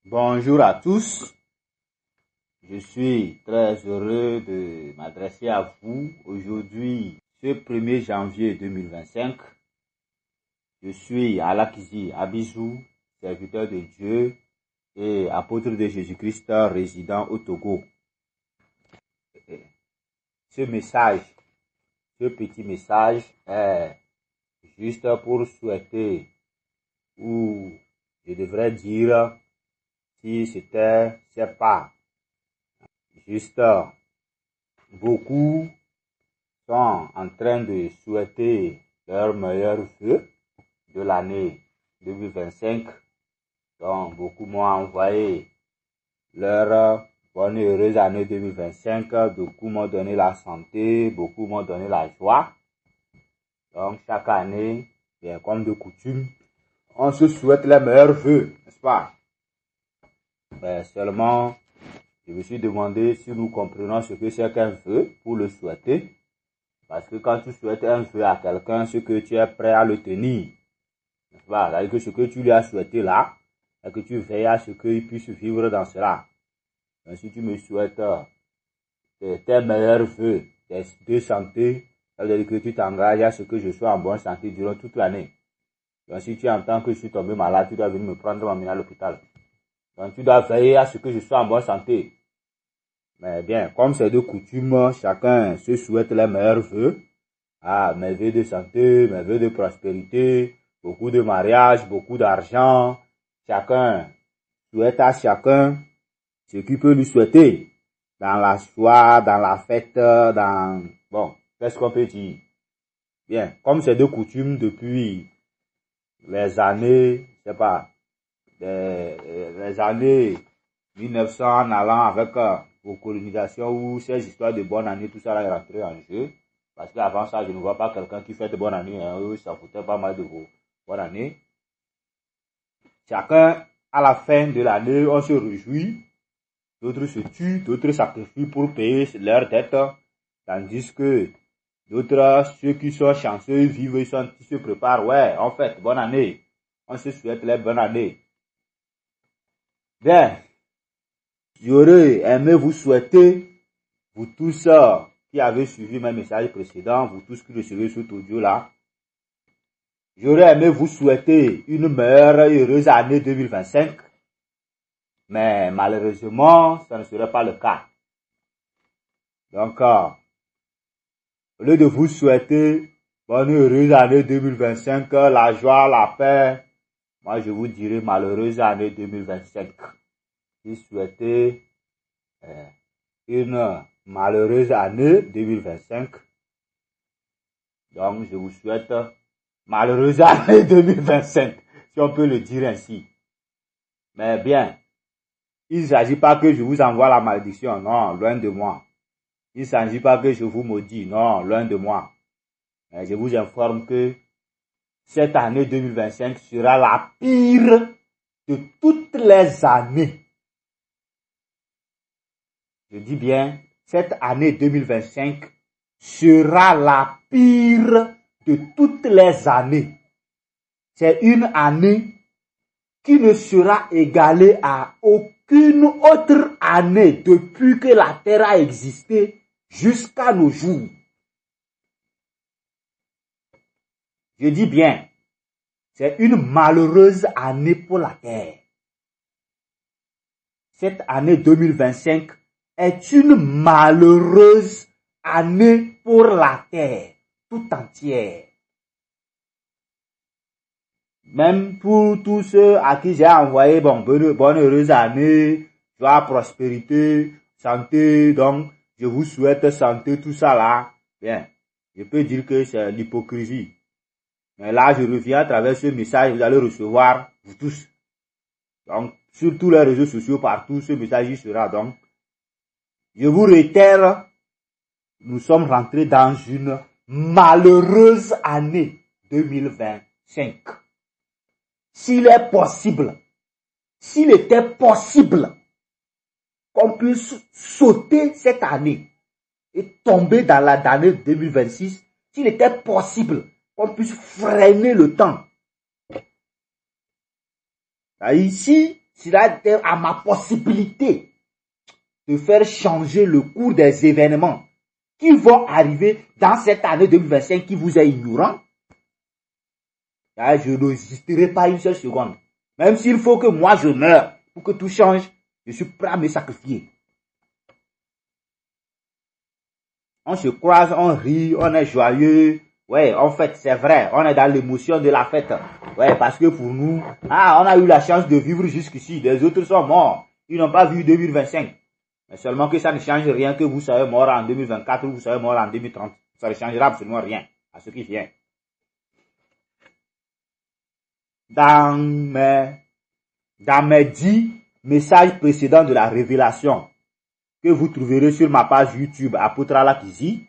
Bonjour à tous, je suis très heureux de m'adresser à vous aujourd'hui, ce 1er janvier 2025. Je suis Alakizi Abizou, serviteur de Dieu et apôtre de Jésus-Christ résident au Togo. Ce petit message est juste pour souhaiter, ou je devrais dire, si c'est pas juste, beaucoup sont en train de souhaiter leurs meilleurs vœux de l'année 2025. Donc, beaucoup m'ont envoyé leur bonne et heureuse année 2025. Beaucoup m'ont donné la santé, beaucoup m'ont donné la joie. Donc, chaque année, bien comme de coutume, on se souhaite les meilleurs vœux, n'est-ce pas? Mais seulement, je me suis demandé si nous comprenons ce que c'est qu'un vœu pour le souhaiter. Parce que quand tu souhaites un vœu à quelqu'un, c'est que tu es prêt à le tenir. N'est-ce pas? C'est-à-dire que ce que tu lui as souhaité là, et que tu veilles à ce qu'il puisse vivre dans cela. Donc, si tu me souhaites tes meilleurs vœux de santé, ça veut dire que tu t'engages à ce que je sois en bonne santé durant toute l'année. Donc, si tu entends que je suis tombé malade, tu dois venir me prendre m'amener à l'hôpital. Donc, tu dois veiller à ce que je sois en bonne santé. Mais bien, comme c'est de coutume, chacun se souhaite les meilleurs vœux. Ah, mes vœux de santé, mes vœux de prospérité, beaucoup de mariage, beaucoup d'argent. Chacun souhaite à chacun ce qu'il peut lui souhaiter. Dans la joie, dans la fête, bon, qu'est-ce qu'on peut dire? Bien, comme c'est de coutume depuis les années, je sais pas, les années 1900 en allant avec vos colonisations où ces histoires de bonne année, tout ça là est rentré en jeu. Parce qu'avant ça, je ne vois pas quelqu'un qui fait de bonne année. Eux, ça foutait pas mal de vos bonnes années. Chacun, à la fin de l'année, on se réjouit. D'autres se tuent, d'autres sacrifient pour payer leurs dettes. Tandis que d'autres, ceux qui sont chanceux, vivent, ils se préparent. Ouais, en fait, bonne année. On se souhaite les bonnes années. Bien. J'aurais aimé vous souhaiter, vous tous qui avez suivi mes messages précédents, vous tous qui recevez cet audio-là, j'aurais aimé vous souhaiter une meilleure et heureuse année 2025, mais malheureusement, ça ne serait pas le cas. Donc, au lieu de vous souhaiter bonne et heureuse année 2025, la joie, la paix, moi je vous dirai malheureuse année 2025. Je souhaitais une malheureuse année 2025. Donc, je vous souhaite malheureuse année 2025, si on peut le dire ainsi. Mais bien, il ne s'agit pas que je vous envoie la malédiction, non, loin de moi. Il ne s'agit pas que je vous maudis, non, loin de moi. Mais je vous informe que cette année 2025 sera la pire de toutes les années. Je dis bien, cette année 2025 sera la pire de toutes les années. C'est une année qui ne sera égalée à aucune autre année depuis que la Terre a existé jusqu'à nos jours. Je dis bien, c'est une malheureuse année pour la Terre. Cette année 2025 est une malheureuse année pour la Terre tout entière. Même pour tous ceux à qui j'ai envoyé bonne heureuse année, joie, prospérité, santé, donc je vous souhaite santé, tout ça là. Bien, je peux dire que c'est l'hypocrisie. Mais là, je reviens à travers ce message, vous allez recevoir, vous tous. Donc, sur tous les réseaux sociaux, partout, ce message y sera. Donc, je vous réitère, nous sommes rentrés dans une malheureuse année 2025. S'il était possible qu'on puisse sauter cette année et tomber dans l'année 2026, s'il était possible qu'on puisse freiner le temps. Ici, sera à ma possibilité de faire changer le cours des événements qui vont arriver dans cette année 2025 qui vous est ignorant, je n'hésiterai pas une seule seconde. Même s'il faut que moi je meure pour que tout change, je suis prêt à me sacrifier. On se croise, on rit, on est joyeux. Ouais, en fait, c'est vrai, on est dans l'émotion de la fête. Ouais, parce que pour nous, on a eu la chance de vivre jusqu'ici. Les autres sont morts. Ils n'ont pas vu 2025. Mais seulement que ça ne change rien que vous soyez mort en 2024 ou vous soyez mort en 2030. Ça ne changera absolument rien à ce qui vient. Dans mes 10 messages précédents de la révélation que vous trouverez sur ma page YouTube Apôtre Alakizi.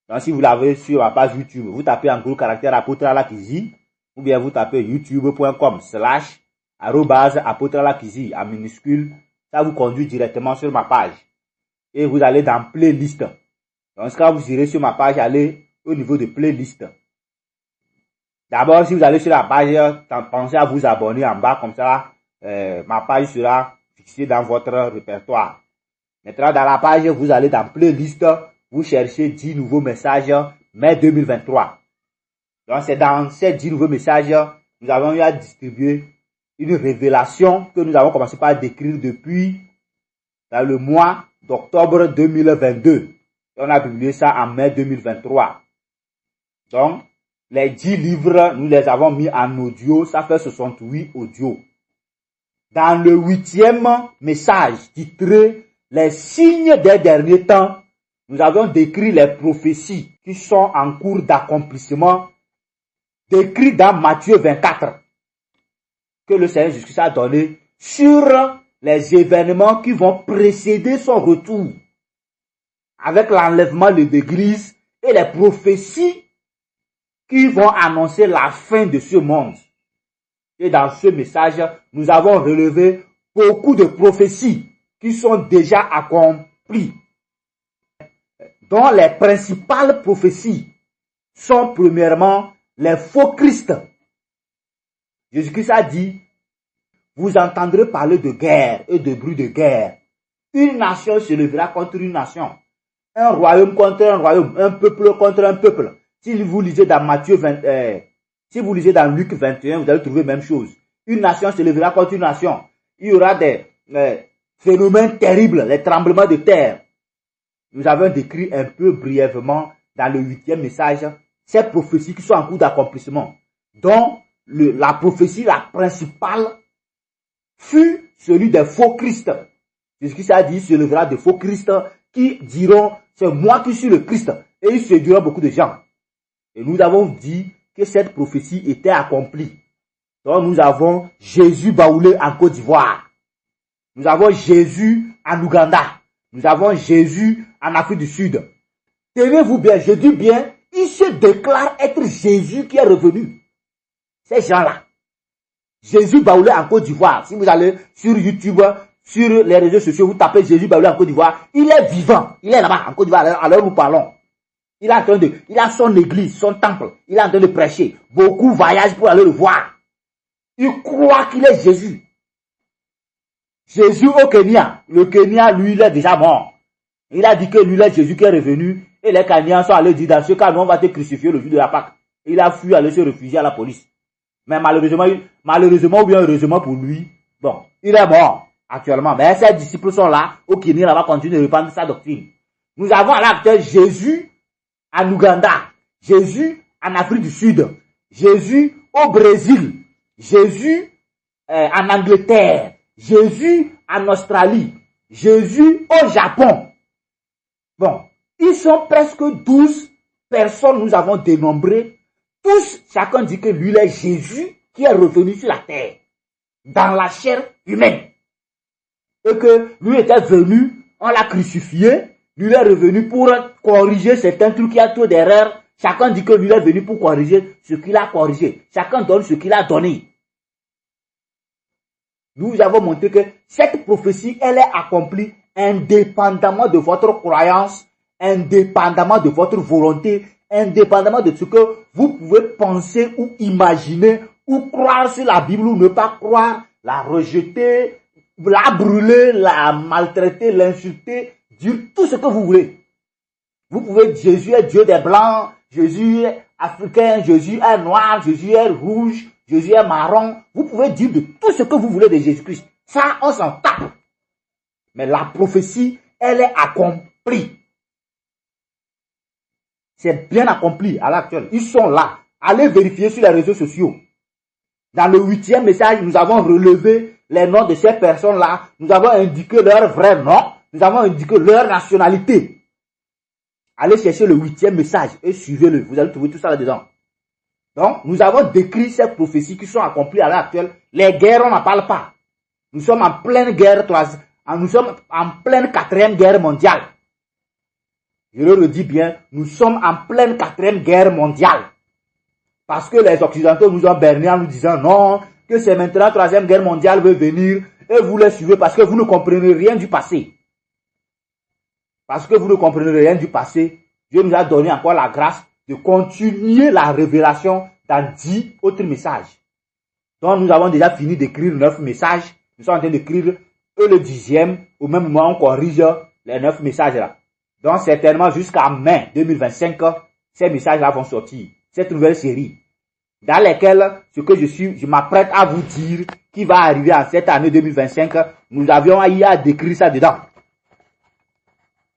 Donc si vous l'avez sur ma page YouTube, vous tapez en gros caractère Apôtre Alakizi ou bien vous tapez youtube.com/Apôtre Alakizi en minuscule. Ça vous conduit directement sur ma page. Et vous allez dans playlist. Donc quand vous irez sur ma page, allez au niveau de playlist. D'abord, si vous allez sur la page, pensez à vous abonner en bas, comme ça, ma page sera fixée dans votre répertoire. Maintenant, dans la page, vous allez dans playlist, vous cherchez 10 nouveaux messages, mai 2023. Donc, c'est dans ces 10 nouveaux messages, nous avons eu à distribuer une révélation que nous avons commencé par décrire depuis dans le mois d'octobre 2022. Et on a publié ça en mai 2023. Donc, les 10 livres, nous les avons mis en audio, ça fait 68 audios. Dans le 8e message titré « Les signes des derniers temps », nous avons décrit les prophéties qui sont en cours d'accomplissement, décrites dans Matthieu 24, que le Seigneur Jésus a donné sur les événements qui vont précéder son retour, avec l'enlèvement de l'Église et les prophéties qui vont annoncer la fin de ce monde. Et dans ce message, nous avons relevé beaucoup de prophéties qui sont déjà accomplies, dont les principales prophéties sont premièrement les faux Christ. Jésus-Christ a dit, vous entendrez parler de guerre et de bruit de guerre. Une nation se lèvera contre une nation, un royaume contre un royaume, un peuple contre un peuple. Si vous lisez dans si vous lisez dans Luc 21, vous allez trouver la même chose. Une nation se lèvera contre une nation. Il y aura des phénomènes terribles, les tremblements de terre. Nous avons décrit un peu brièvement dans le 8e message ces prophéties qui sont en cours d'accomplissement. Donc, la prophétie, la principale, fut celui des faux Christ. Jésus-Christ a dit, il se lèvera de faux Christ qui diront, c'est moi qui suis le Christ. Et il séduira beaucoup de gens. Et nous avons dit que cette prophétie était accomplie. Donc nous avons Jésus Baoulé en Côte d'Ivoire. Nous avons Jésus en Ouganda. Nous avons Jésus en Afrique du Sud. Tenez-vous bien, je dis bien, il se déclare être Jésus qui est revenu. Ces gens-là. Jésus Baoulé en Côte d'Ivoire. Si vous allez sur YouTube, sur les réseaux sociaux, vous tapez Jésus Baoulé en Côte d'Ivoire, il est vivant. Il est là-bas en Côte d'Ivoire, à l'heure où nous parlons. Il a son église, son temple. Il est en train de prêcher. Beaucoup voyagent pour aller le voir. Ils croient qu'il est Jésus. Jésus au Kenya. Le Kenya, lui, il est déjà mort. Il a dit que lui, il est Jésus qui est revenu. Et les Kenyans sont allés dire, dans ce cas, nous, on va te crucifier le jour de la Pâque. Il a fui aller se réfugier à la police. Mais malheureusement ou bien heureusement pour lui, bon, il est mort actuellement. Mais ses disciples sont là, au Kenya, là-bas, continuent de répandre sa doctrine. Nous avons à l'acteur Jésus en Ouganda, Jésus en Afrique du Sud, Jésus au Brésil, Jésus en Angleterre, Jésus en Australie, Jésus au Japon. Bon, ils sont presque 12 personnes, nous avons dénombré. Tous, chacun dit que lui est Jésus qui est revenu sur la terre, dans la chair humaine. Et que lui était venu, on l'a crucifié, lui est revenu pour corriger certains trucs, il y a trop d'erreurs. Chacun dit que lui est venu pour corriger ce qu'il a corrigé. Chacun donne ce qu'il a donné. Nous avons montré que cette prophétie, elle est accomplie indépendamment de votre croyance, indépendamment de votre volonté, indépendamment de ce que vous pouvez penser ou imaginer ou croire sur la Bible ou ne pas croire, la rejeter, la brûler, la maltraiter, l'insulter, dire tout ce que vous voulez. Vous pouvez, Jésus est Dieu des Blancs, Jésus est africain, Jésus est noir, Jésus est rouge, Jésus est marron. Vous pouvez dire de tout ce que vous voulez de Jésus-Christ. Ça, on s'en tape. Mais la prophétie, elle est accomplie. C'est bien accompli à l'actuel. Ils sont là. Allez vérifier sur les réseaux sociaux. Dans le 8e message, nous avons relevé les noms de ces personnes-là. Nous avons indiqué leur vrai nom. Nous avons indiqué leur nationalité. Allez chercher le 8e message et suivez-le. Vous allez trouver tout ça là-dedans. Donc, nous avons décrit ces prophéties qui sont accomplies à l'heure actuelle. Les guerres, on n'en parle pas. Nous sommes en pleine guerre, nous sommes en pleine 4e guerre mondiale. Je le redis bien, nous sommes en pleine 4e guerre mondiale. Parce que les Occidentaux nous ont berné en nous disant non, que c'est maintenant la 3e guerre mondiale veut venir et vous les suivez parce que vous ne comprenez rien du passé. Parce que vous ne comprenez rien du passé, Dieu nous a donné encore la grâce de continuer la révélation dans 10 autres messages. Donc nous avons déjà fini d'écrire 9 messages. Nous sommes en train d'écrire le 10e. Au même moment, on corrige les 9 messages là. Donc certainement jusqu'à mai 2025, ces messages-là vont sortir. Cette nouvelle série, dans laquelle ce que je m'apprête à vous dire, qui va arriver en cette année 2025, nous avions eu à décrire ça dedans.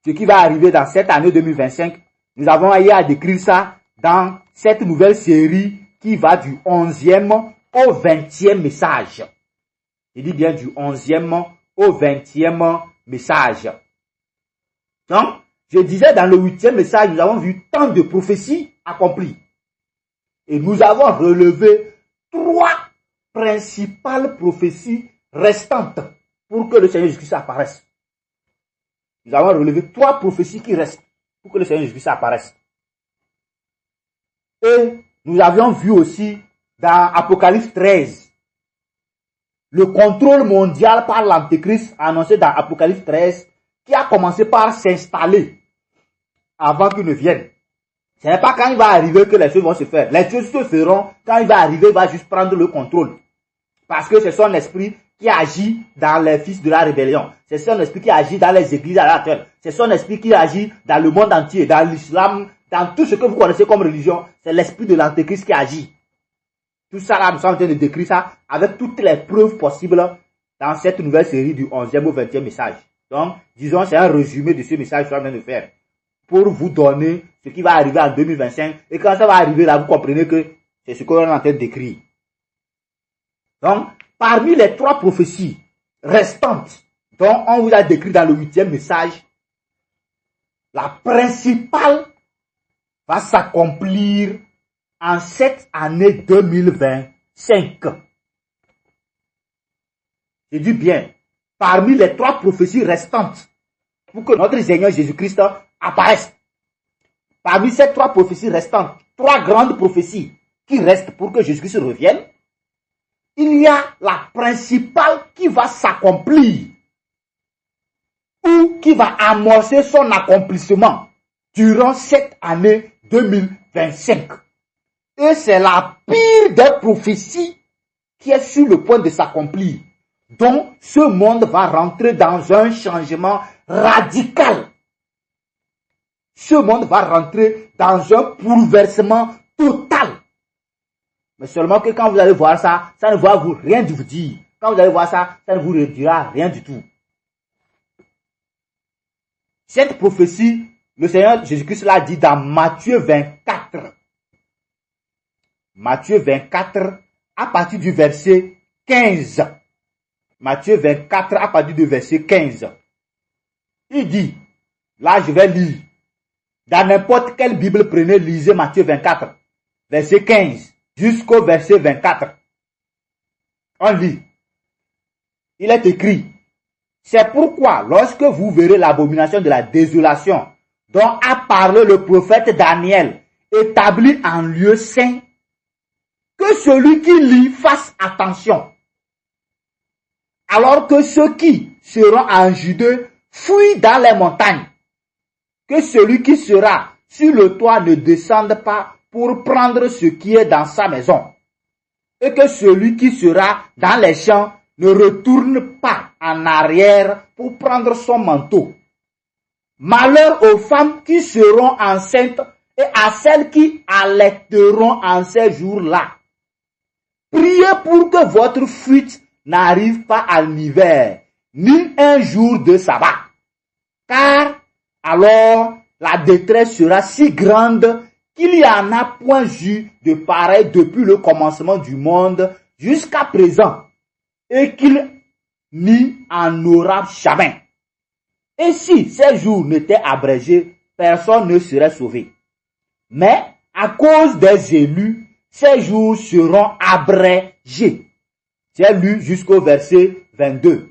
Ce qui va arriver dans cette année 2025, nous avons eu à décrire ça dans cette nouvelle série qui va du 11e au 20e message. Je dis bien du 11e au 20e message. Donc, je disais dans le 8e message, nous avons vu tant de prophéties accomplies. Et nous avons relevé 3 principales prophéties restantes pour que le Seigneur Jésus-Christ apparaisse. Nous avons relevé 3 prophéties qui restent pour que le Seigneur Jésus-Christ apparaisse. Et nous avions vu aussi dans Apocalypse 13, le contrôle mondial par l'Antéchrist annoncé dans Apocalypse 13, qui a commencé par s'installer avant qu'il ne vienne. Ce n'est pas quand il va arriver que les choses vont se faire. Les choses se feront quand il va arriver, il va juste prendre le contrôle. Parce que c'est son esprit qui agit dans les fils de la rébellion. C'est son esprit qui agit dans les églises à l'actuel. C'est son esprit qui agit dans le monde entier, dans l'islam, dans tout ce que vous connaissez comme religion. C'est l'esprit de l'antéchrist qui agit. Tout ça là, nous sommes en train de décrire ça avec toutes les preuves possibles dans cette nouvelle série du 11e au 20e message. Donc, disons, c'est un résumé de ce message que je suis en train de faire. Pour vous donner ce qui va arriver en 2025. Et quand ça va arriver là, vous comprenez que c'est ce qu'on est en train d'écrire. Donc, parmi les 3 prophéties restantes dont on vous a décrit dans le 8e message, la principale va s'accomplir en cette année 2025. Je dis bien, parmi les 3 prophéties restantes, pour que notre Seigneur Jésus-Christ apparaisse. Parmi ces 3 prophéties restantes, 3 grandes prophéties qui restent pour que Jésus-Christ revienne, il y a la principale qui va s'accomplir ou qui va amorcer son accomplissement durant cette année 2025. Et c'est la pire des prophéties qui est sur le point de s'accomplir, dont ce monde va rentrer dans un changement radical. Ce monde va rentrer dans un bouleversement total. Mais seulement que quand vous allez voir ça, ça ne va vous rien vous dire. Quand vous allez voir ça, ça ne vous dira rien du tout. Cette prophétie, le Seigneur Jésus-Christ l'a dit dans Matthieu 24. Matthieu 24, à partir du verset 15. Matthieu 24, à partir du verset 15. Il dit, là je vais lire. Dans n'importe quelle Bible, prenez, lisez Matthieu 24, verset 15, jusqu'au verset 24. On lit. Il est écrit, c'est pourquoi, lorsque vous verrez l'abomination de la désolation, dont a parlé le prophète Daniel, établi en lieu saint, que celui qui lit fasse attention. Alors que ceux qui seront en Judée fuient dans les montagnes. Que celui qui sera sur le toit ne descende pas pour prendre ce qui est dans sa maison. Et que celui qui sera dans les champs ne retourne pas en arrière pour prendre son manteau. Malheur aux femmes qui seront enceintes et à celles qui allaiteront en ces jours-là. Priez pour que votre fuite n'arrive pas en hiver, ni un jour de sabbat. Car alors la détresse sera si grande qu'il n'y en a point eu de pareil depuis le commencement du monde jusqu'à présent, et qu'il n'y en aura jamais. Et si ces jours n'étaient abrégés, personne ne serait sauvé. Mais à cause des élus, ces jours seront abrégés. J'ai lu jusqu'au verset 22.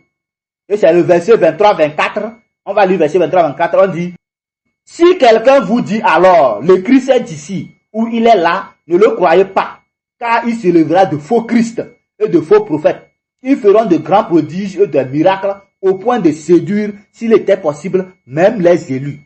Et c'est le verset 23-24. On va lire le verset 23-24. On dit, si quelqu'un vous dit alors, le Christ est ici, ou il est là, ne le croyez pas, car il se lèvera de faux Christ et de faux prophètes. Ils feront de grands prodiges et de miracles au point de séduire, s'il était possible, même les élus.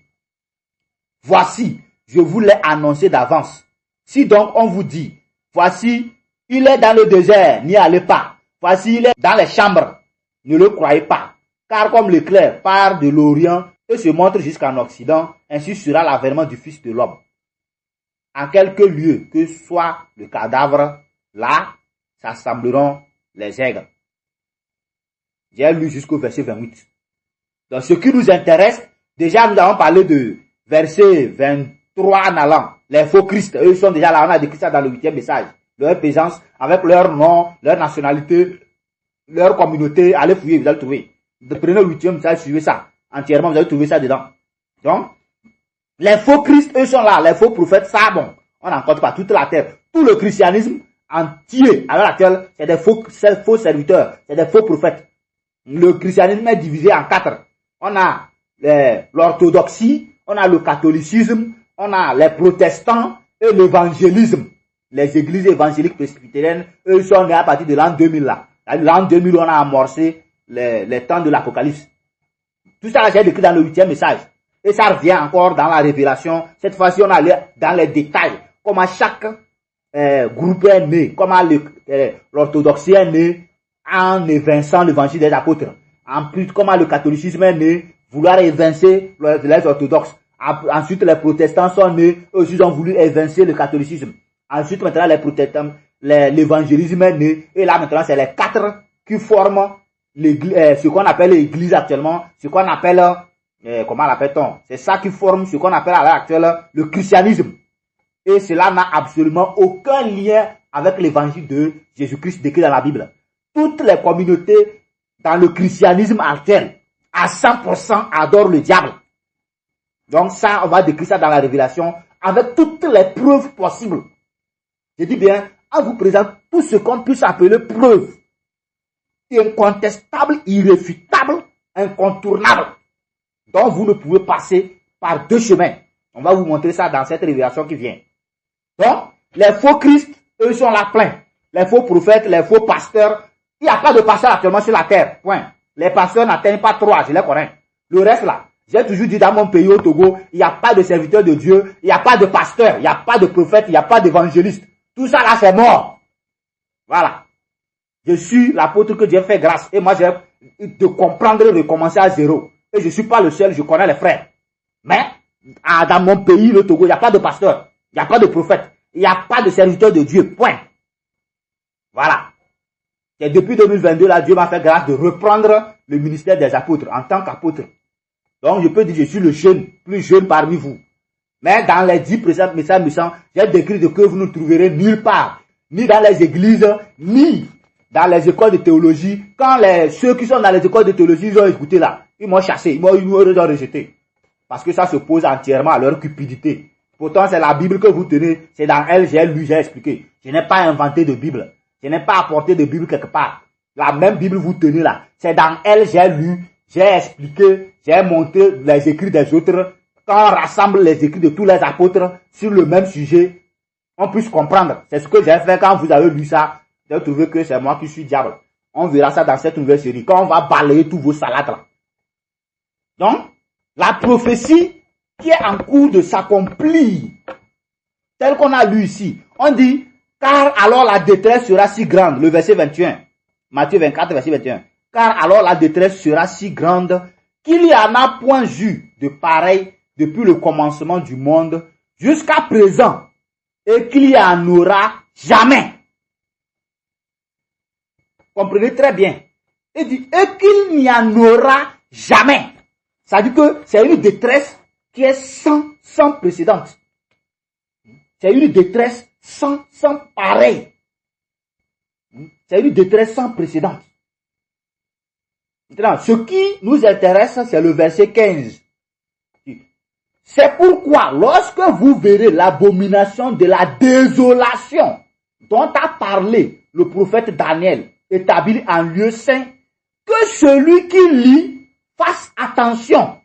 Voici, je vous l'ai annoncé d'avance. Si donc on vous dit, voici, il est dans le désert, n'y allez pas. Voici, il est dans les chambres, ne le croyez pas. Car comme l'éclair part de l'Orient et se montre jusqu'en Occident, ainsi sera l'avènement du Fils de l'homme. En quelque lieu que soit le cadavre, là s'assembleront les aigles. J'ai lu jusqu'au verset 28. Donc ce qui nous intéresse, déjà nous avons parlé de verset 23 en allant. Les faux Christ, eux sont déjà là, on a décrit ça dans le 8e message. Leur présence, avec leur nom, leur nationalité, leur communauté, allez fouiller, vous allez trouver. Prenez le 8e message, suivez ça entièrement, vous allez trouver ça dedans. Donc, les faux Christ, eux sont là, les faux prophètes, ça bon, on n'en compte pas, toute la terre. Tout le christianisme entier, à l'heure actuelle, c'est des faux serviteurs, c'est des faux prophètes. Le christianisme est divisé en 4. On a l'orthodoxie, on a le catholicisme, on a les protestants et l'évangélisme. Les églises évangéliques presbytériennes, eux sont nés à partir de l'an 2000 là. L'an 2000, on a amorcé les temps de l'Apocalypse. Tout ça, j'ai décrit dans le 8e message. Et ça revient encore dans la révélation. Cette fois-ci, on allait dans les détails. Comment chaque groupe est né. Comment l'orthodoxie est née en évinçant l'évangile des apôtres. En plus, comment le catholicisme est né, vouloir évincer les orthodoxes. Ensuite, les protestants sont nés, eux aussi ont voulu évincer le catholicisme. Ensuite, maintenant, les protestants, l'évangélisme est né. Et là, maintenant, c'est les 4 qui forment ce qu'on appelle l'église actuellement, ce qu'on appelle, comment l'appelle-t-on? C'est ça qui forme ce qu'on appelle à l'heure actuelle le christianisme. Et cela n'a absolument aucun lien avec l'évangile de Jésus-Christ décrit dans la Bible. Toutes les communautés dans le christianisme actuel, à 100% adorent le diable. Donc ça, on va décrire ça dans la révélation avec toutes les preuves possibles. Je dis bien, on vous présente tout ce qu'on puisse appeler preuve. Incontestable, irréfutable, incontournable. Donc vous ne pouvez passer par 2 chemins. On va vous montrer ça dans cette révélation qui vient. Donc, les faux Christ, eux sont là plein. Les faux prophètes, les faux pasteurs. Il n'y a pas de pasteur actuellement sur la terre. Point. Les pasteurs n'atteignent pas 3, je les connais. Le reste là, j'ai toujours dit dans mon pays au Togo, il n'y a pas de serviteur de Dieu, il n'y a pas de pasteur, il n'y a pas de prophète, il n'y a pas d'évangéliste. Tout ça là, c'est mort. Voilà. Je suis l'apôtre que Dieu fait grâce. Et moi, j'ai de comprendre et de recommencer à zéro. Et je ne suis pas le seul, je connais les frères. Mais, dans mon pays, le Togo, il n'y a pas de pasteur, il n'y a pas de prophète, il n'y a pas de serviteur de Dieu. Point. Voilà. Et depuis 2022, là, Dieu m'a fait grâce de reprendre le ministère des apôtres en tant qu'apôtre. Donc, je peux dire que je suis le jeune, plus jeune parmi vous. Mais dans les 10 précédents messages, j'ai décrit de que vous ne trouverez nulle part. Ni dans les églises, ni dans les écoles de théologie. Quand ceux qui sont dans les écoles de théologie, ils ont écouté là. Ils m'ont chassé, ils m'ont rejeté. Parce que ça se pose entièrement à leur cupidité. Pourtant, c'est la Bible que vous tenez. C'est dans elle, j'ai lu, j'ai expliqué. Je n'ai pas inventé de Bible. Je n'ai pas apporté de Bible quelque part. La même Bible vous tenez là. C'est dans elle, j'ai lu, j'ai expliqué, j'ai montré les écrits des autres. Quand on rassemble les écrits de tous les apôtres sur le même sujet, on puisse comprendre. C'est ce que j'ai fait quand vous avez lu ça. J'ai trouvé que c'est moi qui suis diable. On verra ça dans cette nouvelle série. Quand on va balayer tous vos salades là. Donc, la prophétie qui est en cours de s'accomplir, telle qu'on a lu ici, on dit, car alors la détresse sera si grande, le verset 21. Matthieu 24, verset 21. Car alors la détresse sera si grande qu'il n'y en a point eu de pareil depuis le commencement du monde jusqu'à présent et qu'il n'y en aura jamais. Comprenez très bien. Il dit, et qu'il n'y en aura jamais. Ça veut dire que c'est une détresse qui est sans précédent. C'est une détresse sans pareil. C'est une détresse sans précédent. Maintenant, ce qui nous intéresse, c'est le verset 15. C'est pourquoi, lorsque vous verrez l'abomination de la désolation dont a parlé le prophète Daniel, établi en lieu saint, que celui qui lit fasse attention.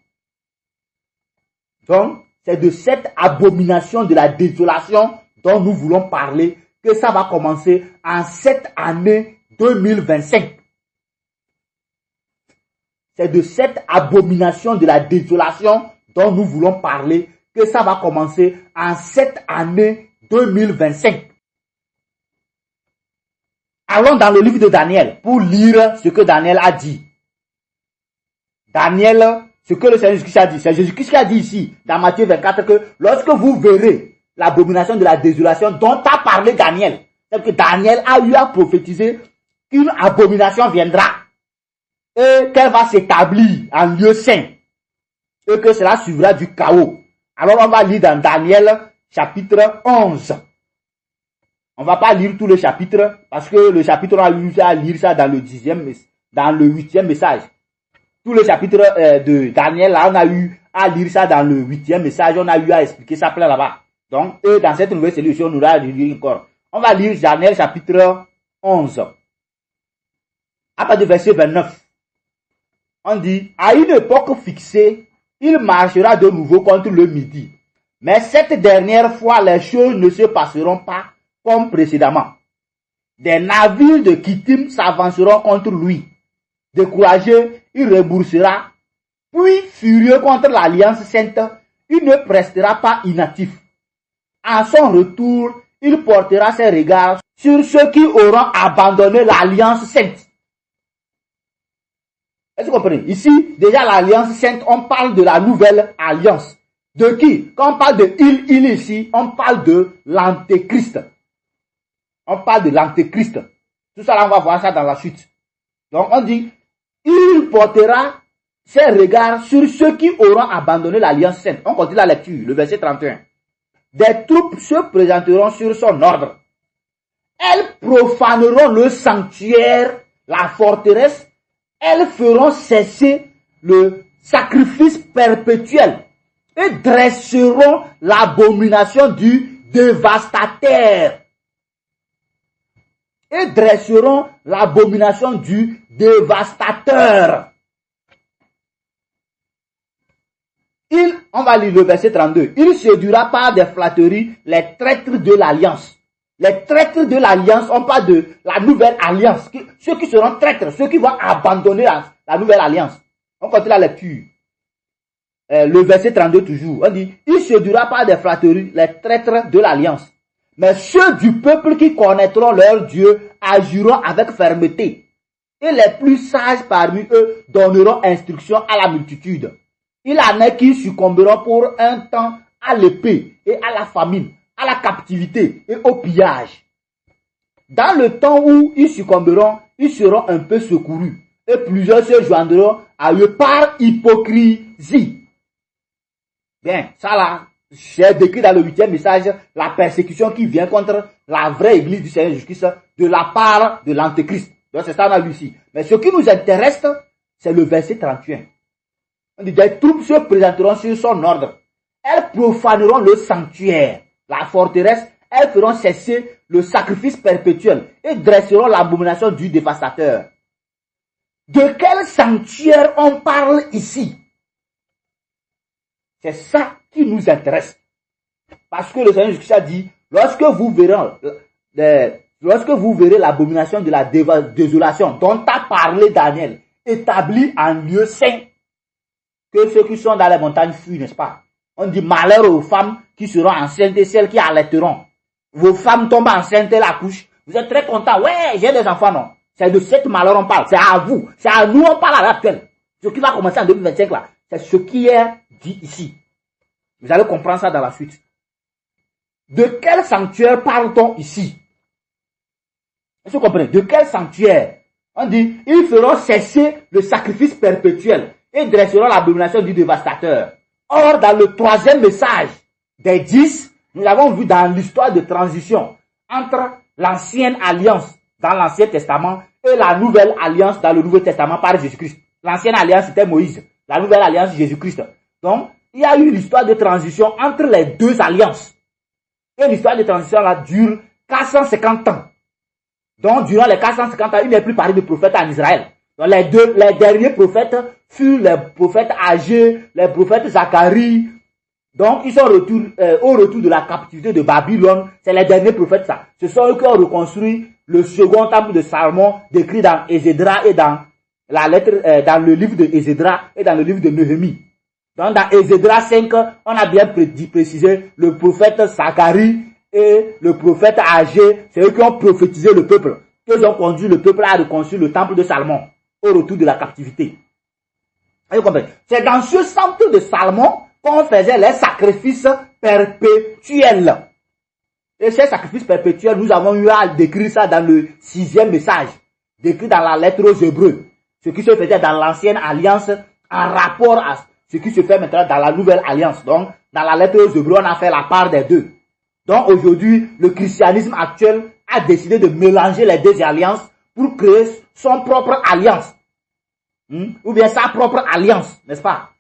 Donc, c'est de cette abomination de la désolation dont nous voulons parler que ça va commencer en cette année 2025. C'est de cette abomination de la désolation dont nous voulons parler que ça va commencer en cette année 2025. Allons dans le livre de Daniel pour lire ce que Daniel a dit. Daniel, ce que le Seigneur Jésus-Christ a dit, c'est Jésus-Christ qui a dit ici, dans Matthieu 24, que lorsque vous verrez l'abomination de la désolation dont a parlé Daniel, c'est que Daniel a eu à prophétiser qu'une abomination viendra et qu'elle va s'établir en lieu saint et que cela suivra du chaos. Alors on va lire dans Daniel chapitre 11. On va pas lire tout le chapitre parce que le chapitre on a eu à lire ça dans le 8e message. Tout le chapitre de Daniel, là, on a eu à lire ça dans le 8e message, on a eu à expliquer ça plein là-bas. Donc, dans cette nouvelle solution, on aura à lire encore. On va lire Daniel chapitre 11. À partir du verset 29. On dit, à une époque fixée, il marchera de nouveau contre le midi. Mais cette dernière fois, les choses ne se passeront pas comme précédemment. Des navires de Kittim s'avanceront contre lui. Découragé, il rebroussera. Puis, furieux contre l'Alliance sainte, il ne restera pas inactif. En son retour, il portera ses regards sur ceux qui auront abandonné l'Alliance sainte. Est-ce que vous comprenez? Ici, déjà l'Alliance sainte, on parle de la nouvelle alliance. De qui? Quand on parle de il ici, on parle de l'antéchrist. On parle de l'antéchrist. Tout ça, là, on va voir ça dans la suite. Donc, on dit, il portera ses regards sur ceux qui auront abandonné l'Alliance sainte. On continue la lecture, le verset 31. Des troupes se présenteront sur son ordre. Elles profaneront le sanctuaire, la forteresse. Elles feront cesser le sacrifice perpétuel et dresseront l'abomination du dévastateur. Et dresseront l'abomination du dévastateur. On va lire le verset 32. Il séduira par des flatteries les traîtres de l'alliance. Les traîtres de l'alliance, on parle de la nouvelle alliance. Ceux qui seront traîtres, ceux qui vont abandonner la nouvelle alliance. On continue la lecture. Le verset 32 toujours. On dit, il séduira par des flatteries les traîtres de l'alliance. Mais ceux du peuple qui connaîtront leur Dieu agiront avec fermeté. Et les plus sages parmi eux donneront instruction à la multitude. Il en est qui succomberont pour un temps à l'épée et à la famine, à la captivité et au pillage. Dans le temps où ils succomberont, ils seront un peu secourus. Et plusieurs se joindront à eux par hypocrisie. Bien, ça là, j'ai décrit dans le 8e message la persécution qui vient contre la vraie église du Seigneur Jésus-Christ de la part de l'antéchrist. Donc c'est ça qu'on a vu ici. Mais ce qui nous intéresse, c'est le verset 31. On dit, des troupes se présenteront sur son ordre. Elles profaneront le sanctuaire, la forteresse. Elles feront cesser le sacrifice perpétuel et dresseront l'abomination du dévastateur. De quel sanctuaire on parle ici? C'est ça qui nous intéresse. Parce que le Seigneur Jésus a dit, lorsque vous verrez l'abomination de la désolation dont a parlé Daniel, établie en lieu saint, que ceux qui sont dans les montagnes fuient, n'est-ce pas? On dit malheur aux femmes qui seront enceintes et celles qui allaiteront. Vos femmes tombent enceintes et accouchent. Vous êtes très contents. Ouais, j'ai des enfants, non. C'est de cette malheur on parle. C'est à vous. C'est à nous on parle à l'heure actuelle. Ce qui va commencer en 2025 là, c'est ce qui est dit ici. Vous allez comprendre ça dans la suite. De quel sanctuaire parle-t-on ici? Est-ce que vous comprenez? De quel sanctuaire? On dit, ils feront cesser le sacrifice perpétuel et dresseront l'abomination du dévastateur. Or, dans le troisième message des 10, nous avons vu dans l'histoire de transition entre l'ancienne alliance dans l'Ancien Testament et la nouvelle alliance dans le Nouveau Testament par Jésus-Christ. L'ancienne alliance, c'était Moïse. La nouvelle alliance, Jésus-Christ. Donc, il y a eu l'histoire de transition entre les deux alliances. Et l'histoire de transition là dure 450 ans. Donc, durant les 450 ans, il n'est plus parlé de prophètes en Israël. Donc, les derniers prophètes furent les prophètes âgés, les prophètes Zacharie. Donc, ils sont au retour de la captivité de Babylone. C'est les derniers prophètes, ça. Ce sont eux qui ont reconstruit le second temple de Salomon, décrit dans Esdras et dans la lettre, dans le livre de Esdras et dans le livre de Néhémie. Donc, dans Esdras 5, on a bien précisé le prophète Zacharie et le prophète âgé, c'est eux qui ont prophétisé le peuple. Ils ont conduit le peuple à reconstruire le temple de Salomon au retour de la captivité. Vous comprenez? C'est dans ce temple de Salomon qu'on faisait les sacrifices perpétuels. Et ces sacrifices perpétuels, nous avons eu à décrire ça dans le 6e message, décrit dans la lettre aux Hébreux. Ce qui se faisait dans l'ancienne alliance en rapport à ce qui se fait maintenant dans la nouvelle alliance. Donc, dans la lettre aux Hébreux, on a fait la part des deux. Donc, aujourd'hui, le christianisme actuel a décidé de mélanger les deux alliances pour créer son propre alliance. Ou bien sa propre alliance, n'est-ce pas?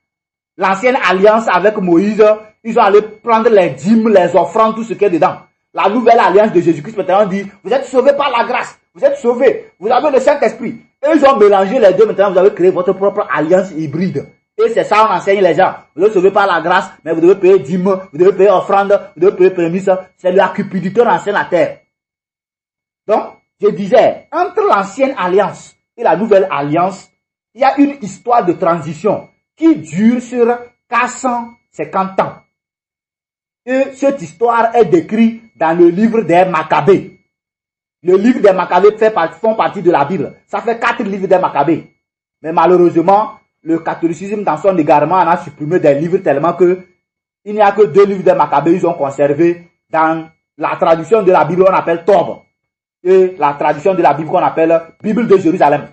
L'ancienne alliance avec Moïse, ils sont allés prendre les dîmes, les offrandes, tout ce qui est dedans. La nouvelle alliance de Jésus-Christ, maintenant, on dit, vous êtes sauvés par la grâce, vous êtes sauvés, vous avez le Saint-Esprit. Et ils ont mélangé les deux, maintenant, vous avez créé votre propre alliance hybride. Et c'est ça, on enseigne les gens. Vous êtes sauvés par la grâce, mais vous devez payer dîmes, vous devez payer offrande, vous devez payer prémices. C'est la cupidité enseigne la terre. Donc, je disais, entre l'ancienne alliance et la nouvelle alliance, il y a une histoire de transition qui dure sur 450 ans. Et cette histoire est décrite dans le livre des Maccabées. Le livre des Maccabées font partie de la Bible. Ça fait 4 livres des Maccabées. Mais malheureusement, le catholicisme dans son égarement en a supprimé des livres tellement que il n'y a que 2 livres des Maccabées, ils ont conservé dans la traduction de la Bible on appelle Tob et la traduction de la Bible qu'on appelle Bible de Jérusalem.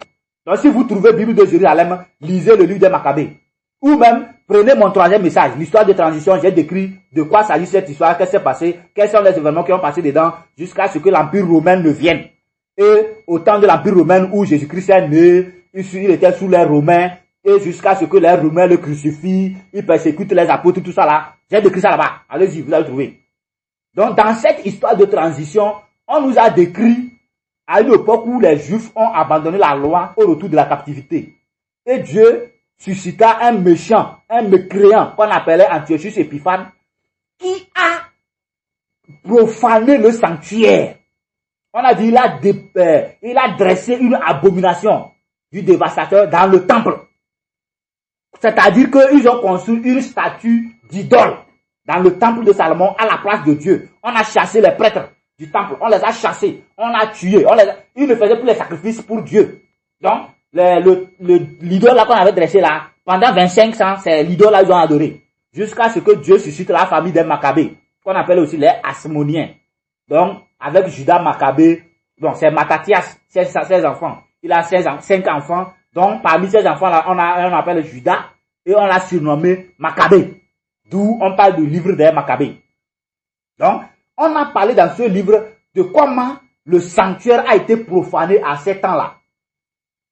Donc si vous trouvez Bible de Jérusalem, lisez le livre des Maccabées. Ou même, prenez mon 3e message, l'histoire de transition, j'ai décrit de quoi s'agit cette histoire, qu'est-ce qui s'est passé, quels sont les événements qui ont passé dedans, jusqu'à ce que l'Empire romain ne vienne. Et au temps de l'Empire romain où Jésus-Christ est né, il était sous les Romains, et jusqu'à ce que les Romains le crucifient, ils persécutent les apôtres, tout ça là. J'ai décrit ça là-bas. Allez-y, vous allez trouver. Donc, dans cette histoire de transition, on nous a décrit à une époque où les Juifs ont abandonné la loi au retour de la captivité. Et Dieu suscita un méchant, un mécréant qu'on appelait Antiochus Épiphane, qui a profané le sanctuaire. On a dit il a dressé une abomination du dévastateur dans le temple. C'est-à-dire qu'ils ont construit une statue d'idole dans le temple de Salomon à la place de Dieu. On a chassé les prêtres du temple, on les a chassés, on a tué, ils ne faisaient plus les sacrifices pour Dieu. Donc, l'idole là qu'on avait dressé là, pendant 25 ans, c'est l'idole là qu'ils ont adoré. Jusqu'à ce que Dieu suscite la famille des Maccabées, qu'on appelle aussi les Asmoniens. Donc, avec Judas Maccabée, bon, c'est Mattathias, 16 enfants. Il a 5 enfants. Donc, parmi ces enfants-là, on appelle Judas et on l'a surnommé Maccabée. D'où on parle du livre des Maccabées. Donc, on a parlé dans ce livre de comment le sanctuaire a été profané à ces temps-là.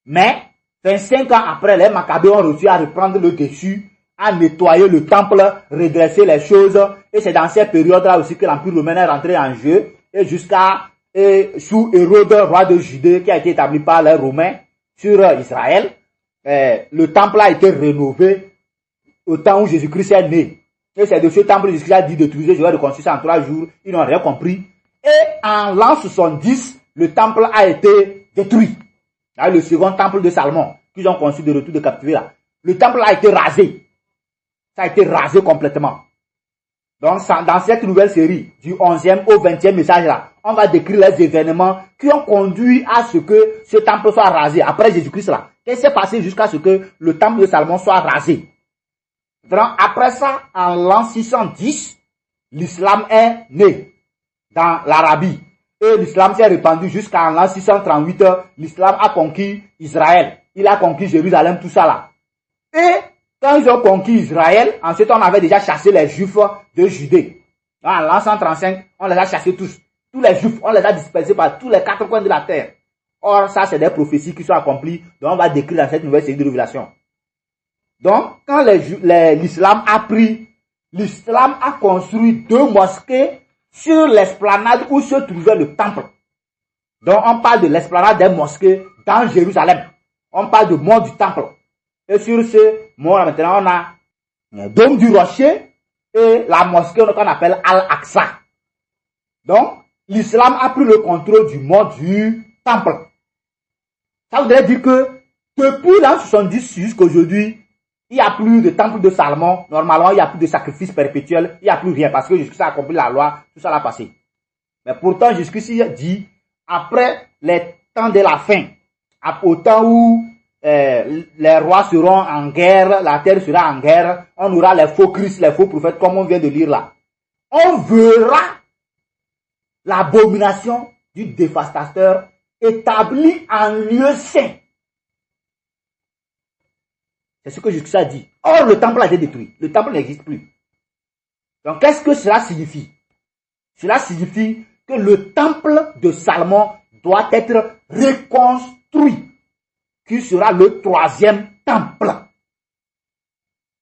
Mais, 25 ans après, les Maccabées ont réussi à reprendre le dessus, à nettoyer le temple, redresser les choses. Et c'est dans ces périodes-là aussi que l'Empire romain est rentré en jeu. Et jusqu'à, sous Hérode, roi de Judée, qui a été établi par les Romains sur Israël, le temple a été rénové au temps où Jésus-Christ est né. Et c'est de ce temple que Jésus-Christ a dit d'utiliser, je vais reconstruire ça en 3 jours. Ils n'ont rien compris. Et en l'an 70, le temple a été détruit. Là, le second temple de Salomon, qu'ils ont construit de retour de captivité là. Le temple a été rasé. Ça a été rasé complètement. Donc, dans cette nouvelle série, du 11e au 20e message là, on va décrire les événements qui ont conduit à ce que ce temple soit rasé après Jésus-Christ là. Qu'est-ce qui s'est passé jusqu'à ce que le temple de Salomon soit rasé? Après ça, en l'an 610, l'islam est né dans l'Arabie. Et l'islam s'est répandu jusqu'en l'an 638. L'islam a conquis Israël. Il a conquis Jérusalem, tout ça là. Et quand ils ont conquis Israël, ensuite on avait déjà chassé les Juifs de Judée. En l'an 135, on les a chassés tous. Tous les Juifs, on les a dispersés par tous les quatre coins de la terre. Or, ça, c'est des prophéties qui sont accomplies, dont on va décrire dans cette nouvelle série de révélations. Donc, quand l'islam a pris, l'islam a construit 2 mosquées sur l'esplanade où se trouvait le temple. Donc, on parle de l'esplanade des mosquées dans Jérusalem. On parle du mont du temple. Et sur ce mont-là, maintenant, on a le dôme du rocher et la mosquée qu'on appelle Al-Aqsa. Donc, l'islam a pris le contrôle du mont du temple. Ça voudrait dire que depuis l'an 70 jusqu'à aujourd'hui, il n'y a plus de temple de Salomon. Normalement, il n'y a plus de sacrifice perpétuel. Il n'y a plus rien parce que jusqu'à ça a accompli la loi. Tout ça l'a passé. Mais pourtant, jusqu'ici, dit, après les temps de la fin, au temps où les rois seront en guerre, la terre sera en guerre, on aura les faux Christ, les faux prophètes, comme on vient de lire là. On verra l'abomination du dévastateur établi en lieu saint. C'est ce que Jésus a dit. Or, le temple a été détruit. Le temple n'existe plus. Donc, qu'est-ce que cela signifie? Cela signifie que le temple de Salomon doit être reconstruit, qui sera le 3e temple.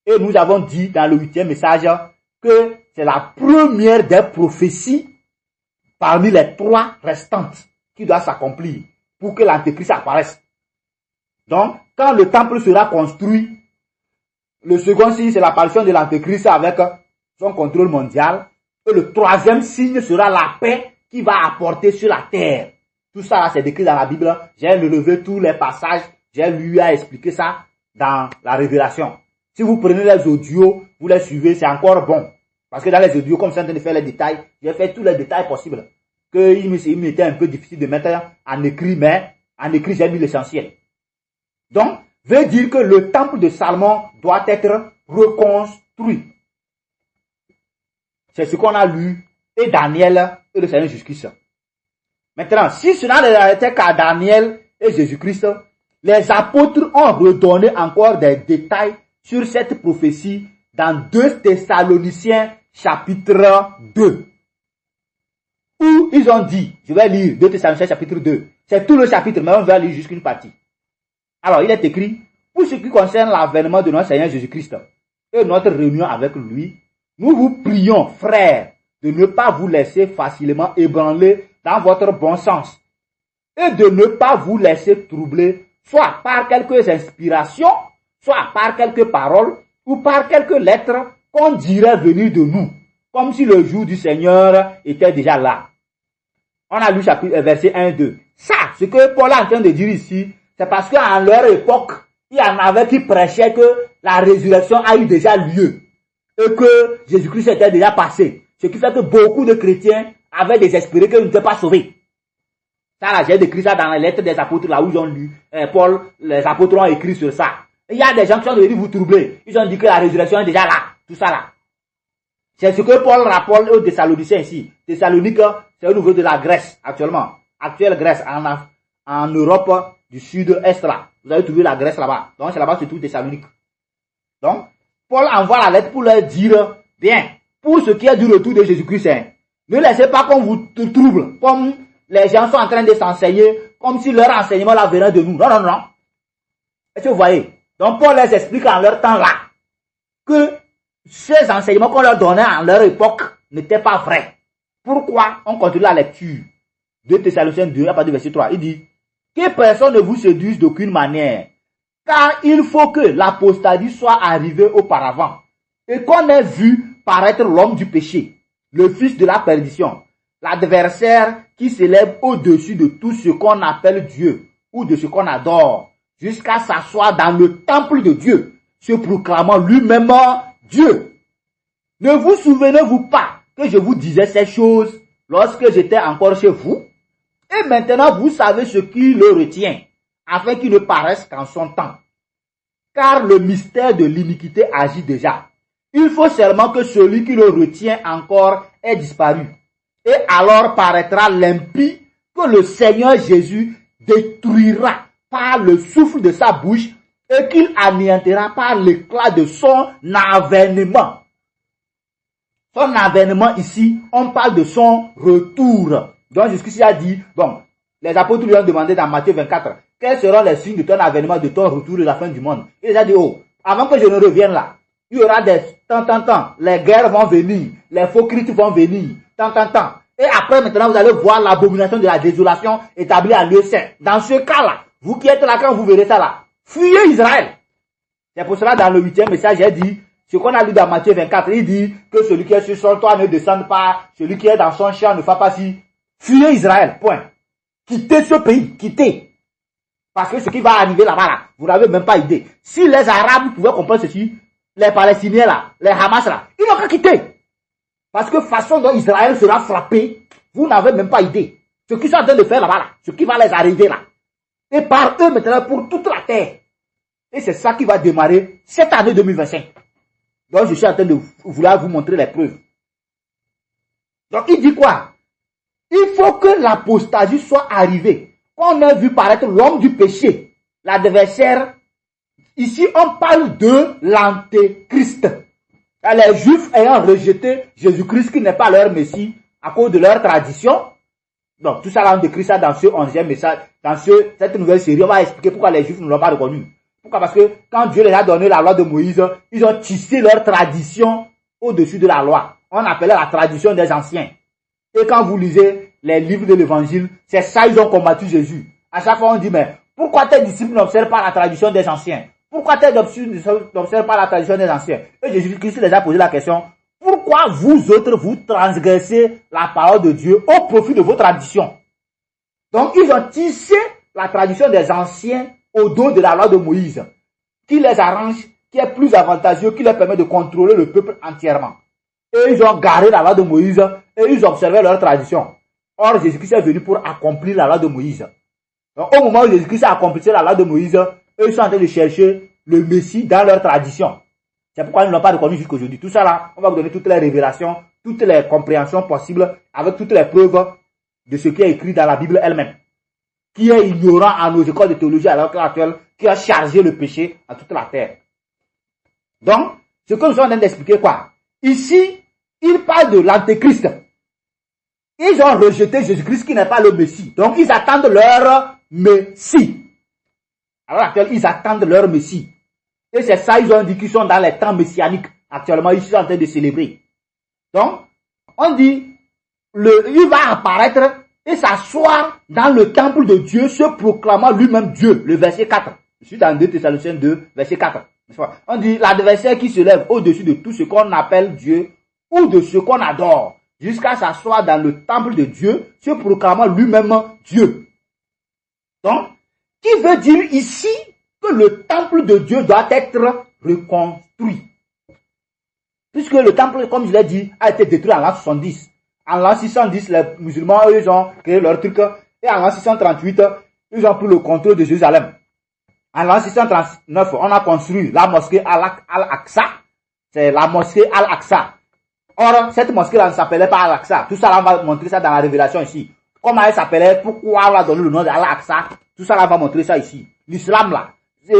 Et nous avons dit dans le 8e message que c'est la première des prophéties parmi les 3 restantes qui doit s'accomplir pour que l'Antéchrist apparaisse. Donc, quand le temple sera construit, le second signe, c'est l'apparition de l'Antéchrist avec son contrôle mondial. Et le 3e signe sera la paix qu'il va apporter sur la terre. Tout ça, c'est décrit dans la Bible. J'ai relevé tous les passages. J'ai lu à expliquer ça dans la Révélation. Si vous prenez les audios, vous les suivez, c'est encore bon. Parce que dans les audios, comme je suis en train de faire les détails, j'ai fait tous les détails possibles. Il m'était un peu difficile de mettre en écrit, mais en écrit, j'ai mis l'essentiel. Donc, veut dire que le temple de Salomon doit être reconstruit. C'est ce qu'on a lu, et Daniel et le Seigneur Jésus-Christ. Maintenant, si cela n'était qu'à Daniel et Jésus-Christ, les apôtres ont redonné encore des détails sur cette prophétie dans 2 Thessaloniciens chapitre 2. Où ils ont dit, je vais lire 2 Thessaloniciens chapitre 2. C'est tout le chapitre, mais on va lire jusqu'une partie. Alors, il est écrit, pour ce qui concerne l'avènement de notre Seigneur Jésus-Christ et notre réunion avec lui, nous vous prions, frères, de ne pas vous laisser facilement ébranler dans votre bon sens et de ne pas vous laisser troubler, soit par quelques inspirations, soit par quelques paroles ou par quelques lettres qu'on dirait venir de nous, comme si le jour du Seigneur était déjà là. On a lu verset 1 et 2. Ça, ce que Paul est en train de dire ici, c'est parce qu'à leur époque, il y en avait qui prêchaient que la résurrection a eu déjà lieu et que Jésus-Christ était déjà passé. Ce qui fait que beaucoup de chrétiens avaient désespéré qu'ils n'étaient pas sauvés. Ça, là, j'ai décrit ça dans les lettres des apôtres, là où ils ont lu. Paul, les apôtres ont écrit sur ça. Il y a des gens qui sont venus vous troubler. Ils ont dit que la résurrection est déjà là. Tout ça là. C'est ce que Paul rapporte aux Thessaloniciens ici. Thessalonique, c'est au niveau de la Grèce actuellement. Actuelle Grèce, en Europe du sud-est là. Vous avez trouvé la Grèce là-bas. Donc c'est là-bas que se trouve Thessalonique. Donc, Paul envoie la lettre pour leur dire, bien, pour ce qui est du retour de Jésus-Christ, ne laissez pas qu'on vous trouble, comme les gens sont en train de s'enseigner, comme si leur enseignement là venait de nous. Non, non, non. Est-ce que vous voyez? Donc Paul les explique en leur temps là, que ces enseignements qu'on leur donnait en leur époque n'étaient pas vrais. Pourquoi? On continue la lecture. 2 Thessaloniciens 2, à partir du verset 3. Il dit, que personne ne vous séduise d'aucune manière, car il faut que l'apostasie soit arrivée auparavant, et qu'on ait vu paraître l'homme du péché, le fils de la perdition, l'adversaire qui s'élève au-dessus de tout ce qu'on appelle Dieu, ou de ce qu'on adore, jusqu'à s'asseoir dans le temple de Dieu, se proclamant lui-même Dieu. Ne vous souvenez-vous pas que je vous disais ces choses lorsque j'étais encore chez vous? Et maintenant, vous savez ce qui le retient, afin qu'il ne paraisse qu'en son temps. Car le mystère de l'iniquité agit déjà. Il faut seulement que celui qui le retient encore ait disparu. Et alors paraîtra l'impie que le Seigneur Jésus détruira par le souffle de sa bouche et qu'il anéantira par l'éclat de son avènement. Son avènement ici, on parle de son retour. Donc jusqu'ici a dit, bon, les apôtres lui ont demandé dans Matthieu 24, quels seront les signes de ton avènement, de ton retour de la fin du monde? Il a dit, oh, avant que je ne revienne là, il y aura des tant, les guerres vont venir, les faux Christ vont venir, tant. Et après, maintenant, vous allez voir l'abomination de la désolation établie à lieu saint. Dans ce cas-là, vous qui êtes là, quand vous verrez ça là, fuyez Israël. C'est pour cela, dans le 8e message, j'ai dit, ce qu'on a lu dans Matthieu 24, il dit que celui qui est sur son toit ne descende pas, celui qui est dans son champ ne fait pas si. Fuyez Israël, point. Quittez ce pays, quittez. Parce que ce qui va arriver là-bas, là, vous n'avez même pas idée. Si les Arabes pouvaient comprendre ceci, les Palestiniens là, les Hamas là, ils n'ont qu'à quitter. Parce que façon dont Israël sera frappé, vous n'avez même pas idée. Ce qu'ils sont en train de faire là-bas, là, ce qui va les arriver là. Et par eux maintenant pour toute la terre. Et c'est ça qui va démarrer cette année 2025. Donc je suis en train de vouloir vous montrer les preuves. Donc il dit quoi? Il faut que l'apostasie soit arrivée. Quand on a vu paraître l'homme du péché, l'adversaire, ici on parle de l'antéchrist. Les Juifs ayant rejeté Jésus-Christ qui n'est pas leur Messie à cause de leur tradition. Donc tout ça là on décrit ça dans ce 11e message, dans cette nouvelle série. On va expliquer pourquoi les Juifs ne l'ont pas reconnu. Pourquoi? Parce que quand Dieu les a donné la loi de Moïse, ils ont tissé leur tradition au-dessus de la loi. On appelait la tradition des anciens. Et quand vous lisez les livres de l'évangile, c'est ça ils ont combattu Jésus. À chaque fois on dit, mais pourquoi tes disciples n'observent pas la tradition des anciens? Pourquoi tes disciples n'observent pas la tradition des anciens? Et Jésus-Christ les a posé la question, pourquoi vous autres vous transgressez la parole de Dieu au profit de vos traditions? Donc ils ont tissé la tradition des anciens au dos de la loi de Moïse, qui les arrange, qui est plus avantageux, qui leur permet de contrôler le peuple entièrement. Et ils ont garé la loi de Moïse et ils observaient leur tradition. Or, Jésus-Christ est venu pour accomplir la loi de Moïse. Donc, au moment où Jésus-Christ a accompli la loi de Moïse, eux ils sont en train de chercher le Messie dans leur tradition. C'est pourquoi ils ne l'ont pas reconnu jusqu'aujourd'hui. Tout ça là, on va vous donner toutes les révélations, toutes les compréhensions possibles, avec toutes les preuves de ce qui est écrit dans la Bible elle-même. Qui est ignorant à nos écoles de théologie à l'heure actuelle, qui a chargé le péché à toute la terre. Donc, ce que nous sommes en train d'expliquer quoi? Ici, il parle de l'antéchrist. Ils ont rejeté Jésus-Christ qui n'est pas le Messie. Donc, ils attendent leur Messie. À l'heure actuelle, ils attendent leur Messie. Et c'est ça, ils ont dit qu'ils sont dans les temps messianiques. Actuellement, ils sont en train de célébrer. Donc, on dit, il va apparaître et s'asseoir dans le temple de Dieu, se proclamant lui-même Dieu. Le verset 4. Je suis dans 2 Thessaloniciens 2, verset 4. On dit, l'adversaire qui se lève au-dessus de tout ce qu'on appelle Dieu ou de ce qu'on adore, jusqu'à s'asseoir dans le temple de Dieu, se proclamant lui-même Dieu. Donc, qui veut dire ici que le temple de Dieu doit être reconstruit. Puisque le temple, comme je l'ai dit, a été détruit en l'an 70. En l'an 610, les musulmans, eux, ils ont créé leur truc. Et en l'an 638, ils ont pris le contrôle de Jérusalem. En l'an 639, on a construit la mosquée Al-Aqsa. C'est la mosquée Al-Aqsa. Or, cette mosquée-là ne s'appelait pas Al-Aqsa. Tout ça, là, on va montrer ça dans la révélation ici. Comment elle s'appelait, pourquoi on a donné le nom d'Al-Aqsa. Tout ça, là, on va montrer ça ici. L'islam, là,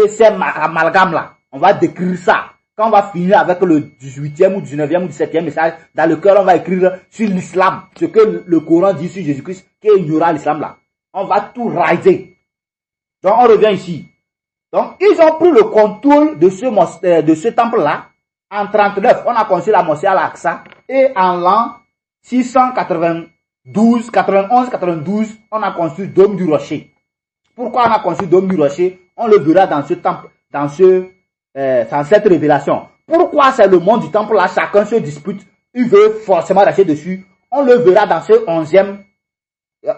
c'est amalgame, là. On va décrire ça. Quand on va finir avec le 18e ou 19e ou 17e message, dans lequel on va écrire sur l'islam, ce que le Coran dit sur Jésus-Christ, qui ignorera l'islam là. On va tout riser. Donc on revient ici. Donc ils ont pris le contrôle de ce temple-là. En 39, on a construit la mosquée Al-Aqsa. Et en l'an 692, 91, 92, on a construit Dôme du Rocher. Pourquoi on a construit Dôme du Rocher? On le verra dans ce temple, dans cette révélation. Pourquoi c'est le monde du temple là, chacun se dispute, il veut forcément rester dessus. On le verra dans ce 11e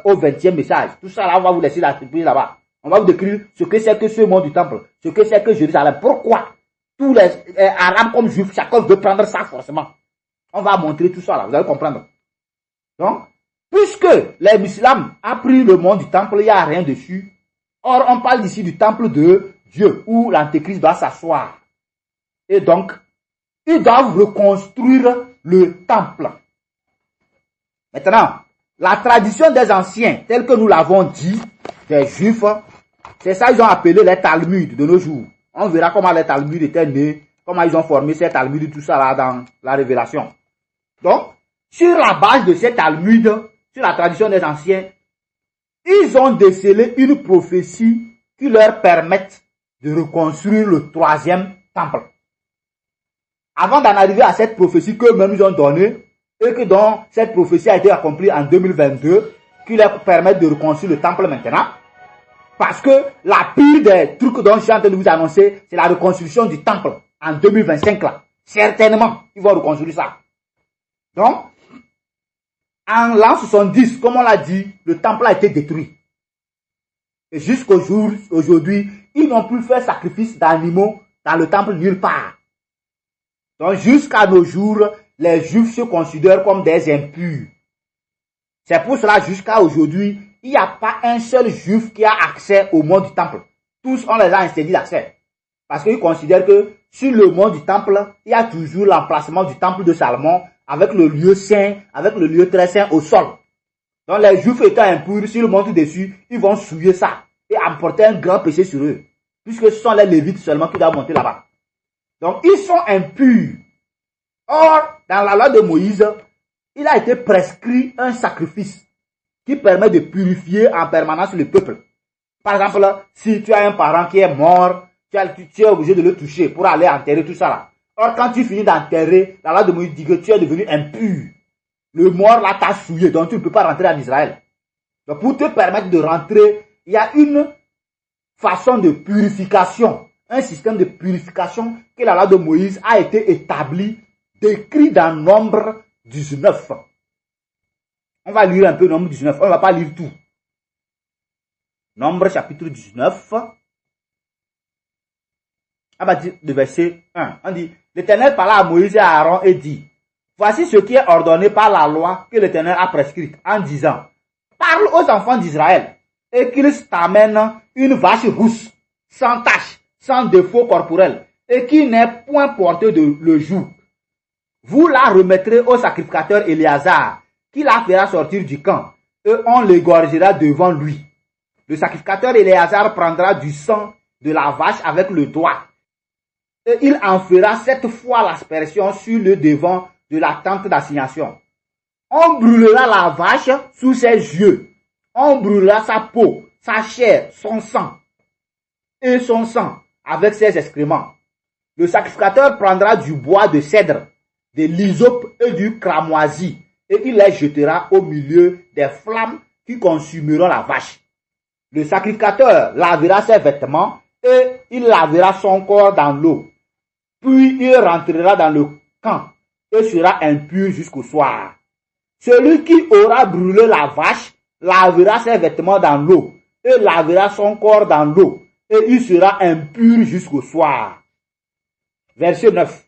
au 20e message. Tout ça là, on va vous laisser la surprise là-bas. On va vous décrire ce que c'est que ce monde du temple, ce que c'est que Jérusalem. Pourquoi tous les Arabes comme Juifs, chacun veut prendre ça forcément. On va montrer tout ça là, vous allez comprendre. Donc, puisque les musulmans ont pris le mont du temple, il n'y a rien dessus. Or, on parle ici du temple de Dieu, où l'antéchrist doit s'asseoir. Et donc, ils doivent reconstruire le temple. Maintenant, la tradition des anciens, telle que nous l'avons dit, des juifs, c'est ça qu'ils ont appelé les Talmuds de nos jours. On verra comment les Talmuds étaient nés, comment ils ont formé ces Talmuds, tout ça là dans la Révélation. Donc, sur la base de ces Talmuds, sur la tradition des anciens, ils ont décelé une prophétie qui leur permette de reconstruire le troisième temple. Avant d'en arriver à cette prophétie qu'eux-mêmes ils ont donnée, et que donc cette prophétie a été accomplie en 2022, qui leur permet de reconstruire le temple maintenant. Parce que la pire des trucs dont je suis en train de vous annoncer, c'est la reconstruction du temple en 2025 là. Certainement, ils vont reconstruire ça. Donc, en l'an 70, comme on l'a dit, le temple a été détruit. Et jusqu'au jour, aujourd'hui, ils n'ont plus fait sacrifice d'animaux dans le temple nulle part. Donc, jusqu'à nos jours, les Juifs se considèrent comme des impurs. C'est pour cela, jusqu'à aujourd'hui, il n'y a pas un seul Juif qui a accès au mont du temple. Tous, on les a interdit d'accès. Parce qu'ils considèrent que sur le mont du temple, il y a toujours l'emplacement du temple de Salomon avec le lieu saint, avec le lieu très saint au sol. Donc, les Juifs étant impurs, s'ils montent dessus, ils vont souiller ça et emporter un grand péché sur eux. Puisque ce sont les Lévites seulement qui doivent monter là-bas. Donc, ils sont impurs. Or, dans la loi de Moïse, il a été prescrit un sacrifice qui permet de purifier en permanence le peuple. Par exemple, si tu as un parent qui est mort, tu es obligé de le toucher pour aller enterrer tout ça là. Or, quand tu finis d'enterrer, la loi de Moïse dit que tu es devenu impur. Le mort là t'a souillé, donc tu ne peux pas rentrer en Israël. Donc, pour te permettre de rentrer, il y a une façon de purification, un système de purification que la loi de Moïse a été établi, décrit dans Nombre 19. On va lire un peu Nombre 19, on ne va pas lire tout. Nombre chapitre 19, à partir de verset 1, on dit, l'Éternel parla à Moïse et à Aaron et dit, voici ce qui est ordonné par la loi que l'Éternel a prescrite en disant, parle aux enfants d'Israël et qu'ils t'amènent une vache rousse, sans tache, sans défaut corporel, et qui n'est point portée de le joug. Vous la remettrez au sacrificateur Éléazar, qui la fera sortir du camp, et on l'égorgera devant lui. Le sacrificateur Éléazar prendra du sang de la vache avec le doigt, et il en fera 7 fois l'aspersion sur le devant de la tente d'assignation. On brûlera la vache sous ses yeux, on brûlera sa peau, sa chair, son sang, et son sang avec ses excréments. Le sacrificateur prendra du bois de cèdre, de l'hysope et du cramoisi, et il les jettera au milieu des flammes qui consumeront la vache. Le sacrificateur lavera ses vêtements et il lavera son corps dans l'eau. Puis il rentrera dans le camp et sera impur jusqu'au soir. Celui qui aura brûlé la vache lavera ses vêtements dans l'eau et lavera son corps dans l'eau et il sera impur jusqu'au soir. Verset 9.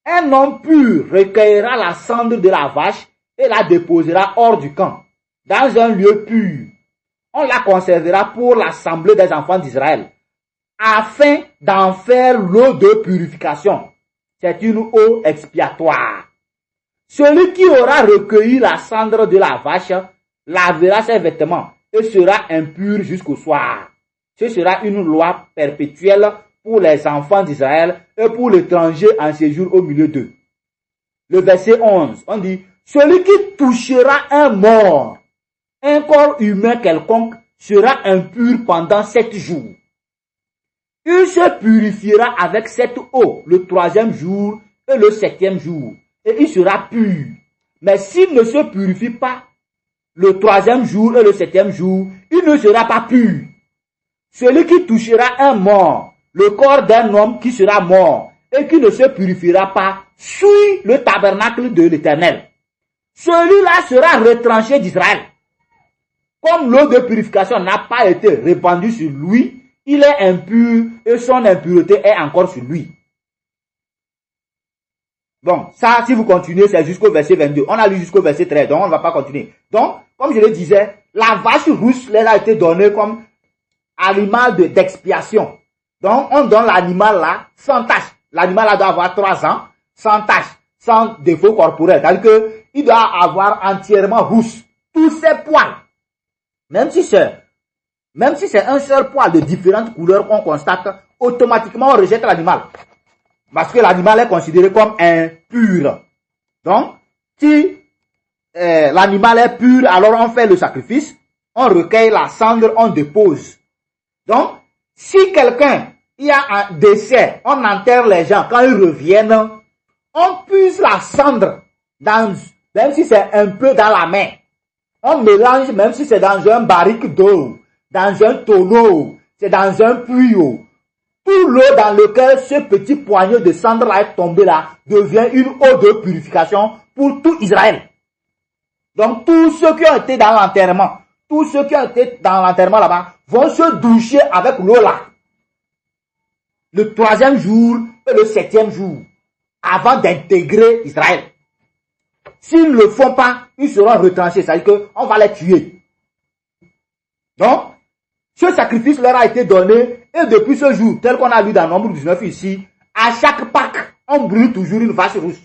Un homme pur recueillera la cendre de la vache et la déposera hors du camp, dans un lieu pur. On la conservera pour l'assemblée des enfants d'Israël, afin d'en faire l'eau de purification. C'est une eau expiatoire. Celui qui aura recueilli la cendre de la vache lavera ses vêtements et sera impur jusqu'au soir. Ce sera une loi perpétuelle pour les enfants d'Israël et pour l'étranger en séjour au milieu d'eux. Le verset 11, on dit, celui qui touchera un mort, un corps humain quelconque, sera impur pendant 7 jours. Il se purifiera avec cette eau le 3e jour et le 7e jour, et il sera pur. Mais s'il ne se purifie pas le 3e jour et le 7e jour, il ne sera pas pur. Celui qui touchera un mort, le corps d'un homme qui sera mort et qui ne se purifiera pas, suit le tabernacle de l'Éternel. Celui-là sera retranché d'Israël. Comme l'eau de purification n'a pas été répandue sur lui, il est impur et son impureté est encore sur lui. Bon, ça, si vous continuez, c'est jusqu'au verset 22. On a lu jusqu'au verset 13, donc on ne va pas continuer. Donc, comme je le disais, la vache rousse leur a été donnée comme animal d'expiation. Donc, on donne l'animal là sans tache. L'animal là doit avoir 3 ans, sans tache, sans défaut corporel. C'est-à-dire qu'il doit avoir entièrement rousse. Tous ses poils. Même si c'est un seul poil de différentes couleurs qu'on constate, automatiquement on rejette l'animal. Parce que l'animal est considéré comme impur. Donc, si l'animal est pur, alors on fait le sacrifice, on recueille la cendre, on dépose. Donc, si quelqu'un, il y a un décès, on enterre les gens, quand ils reviennent, on puise la cendre, même si c'est un peu dans la main. On mélange, même si c'est dans un barrique d'eau, dans un tonneau, c'est dans un puits. Tout l'eau dans lequel ce petit poignet de cendre là est tombé là, devient une eau de purification pour tout Israël. Donc, tous ceux qui ont été dans l'enterrement, là-bas, vont se doucher avec l'eau là. Le 3e jour et le 7e jour, avant d'intégrer Israël. S'ils ne le font pas, ils seront retranchés, c'est-à-dire qu'on va les tuer. Donc, ce sacrifice leur a été donné, et depuis ce jour, tel qu'on a lu dans Nombre 19 ici, à chaque Pâques, on brûle toujours une vache rousse.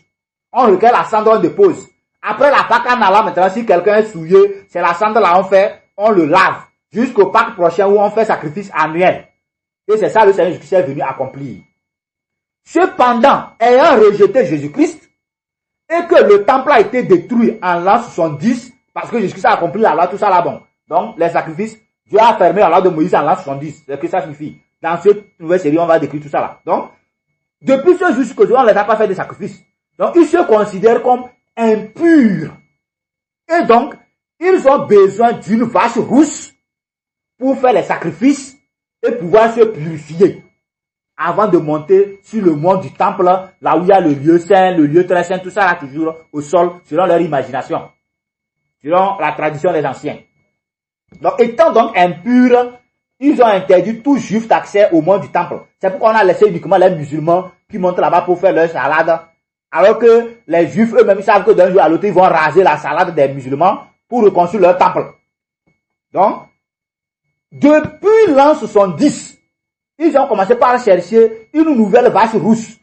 On recueille la cendre, on dépose. Après la Pâques en allant, maintenant, si quelqu'un est souillé, c'est la cendre là, on le lave. Jusqu'au Pâques prochain où on fait sacrifice annuel. Et c'est ça le Seigneur Jésus-Christ est venu accomplir. Cependant, ayant rejeté Jésus-Christ, et que le temple a été détruit en l'an 70, parce que Jésus-Christ a accompli la loi, tout ça là, bon. Donc, les sacrifices, Dieu a fermé la loi de Moïse en l'an 70. C'est ce que ça signifie. Dans cette nouvelle série, on va décrire tout ça là. Donc, depuis ce jour jusqu'aujourd'hui, on ne les a pas fait de sacrifices. Donc, ils se considèrent comme impurs. Et donc, ils ont besoin d'une vache rousse pour faire les sacrifices et pouvoir se purifier. Avant de monter sur le mont du temple, là où il y a le lieu saint, le lieu très saint, tout ça là toujours au sol, selon leur imagination. Selon la tradition des anciens. Donc, étant donc impurs, ils ont interdit tout juif d'accès au mont du temple. C'est pourquoi on a laissé uniquement les musulmans qui montent là-bas pour faire leur salade. Alors que les juifs eux-mêmes savent que d'un jour à l'autre, ils vont raser la salade des musulmans pour reconstruire leur temple. Donc, depuis l'an 70, ils ont commencé par chercher une nouvelle vache rousse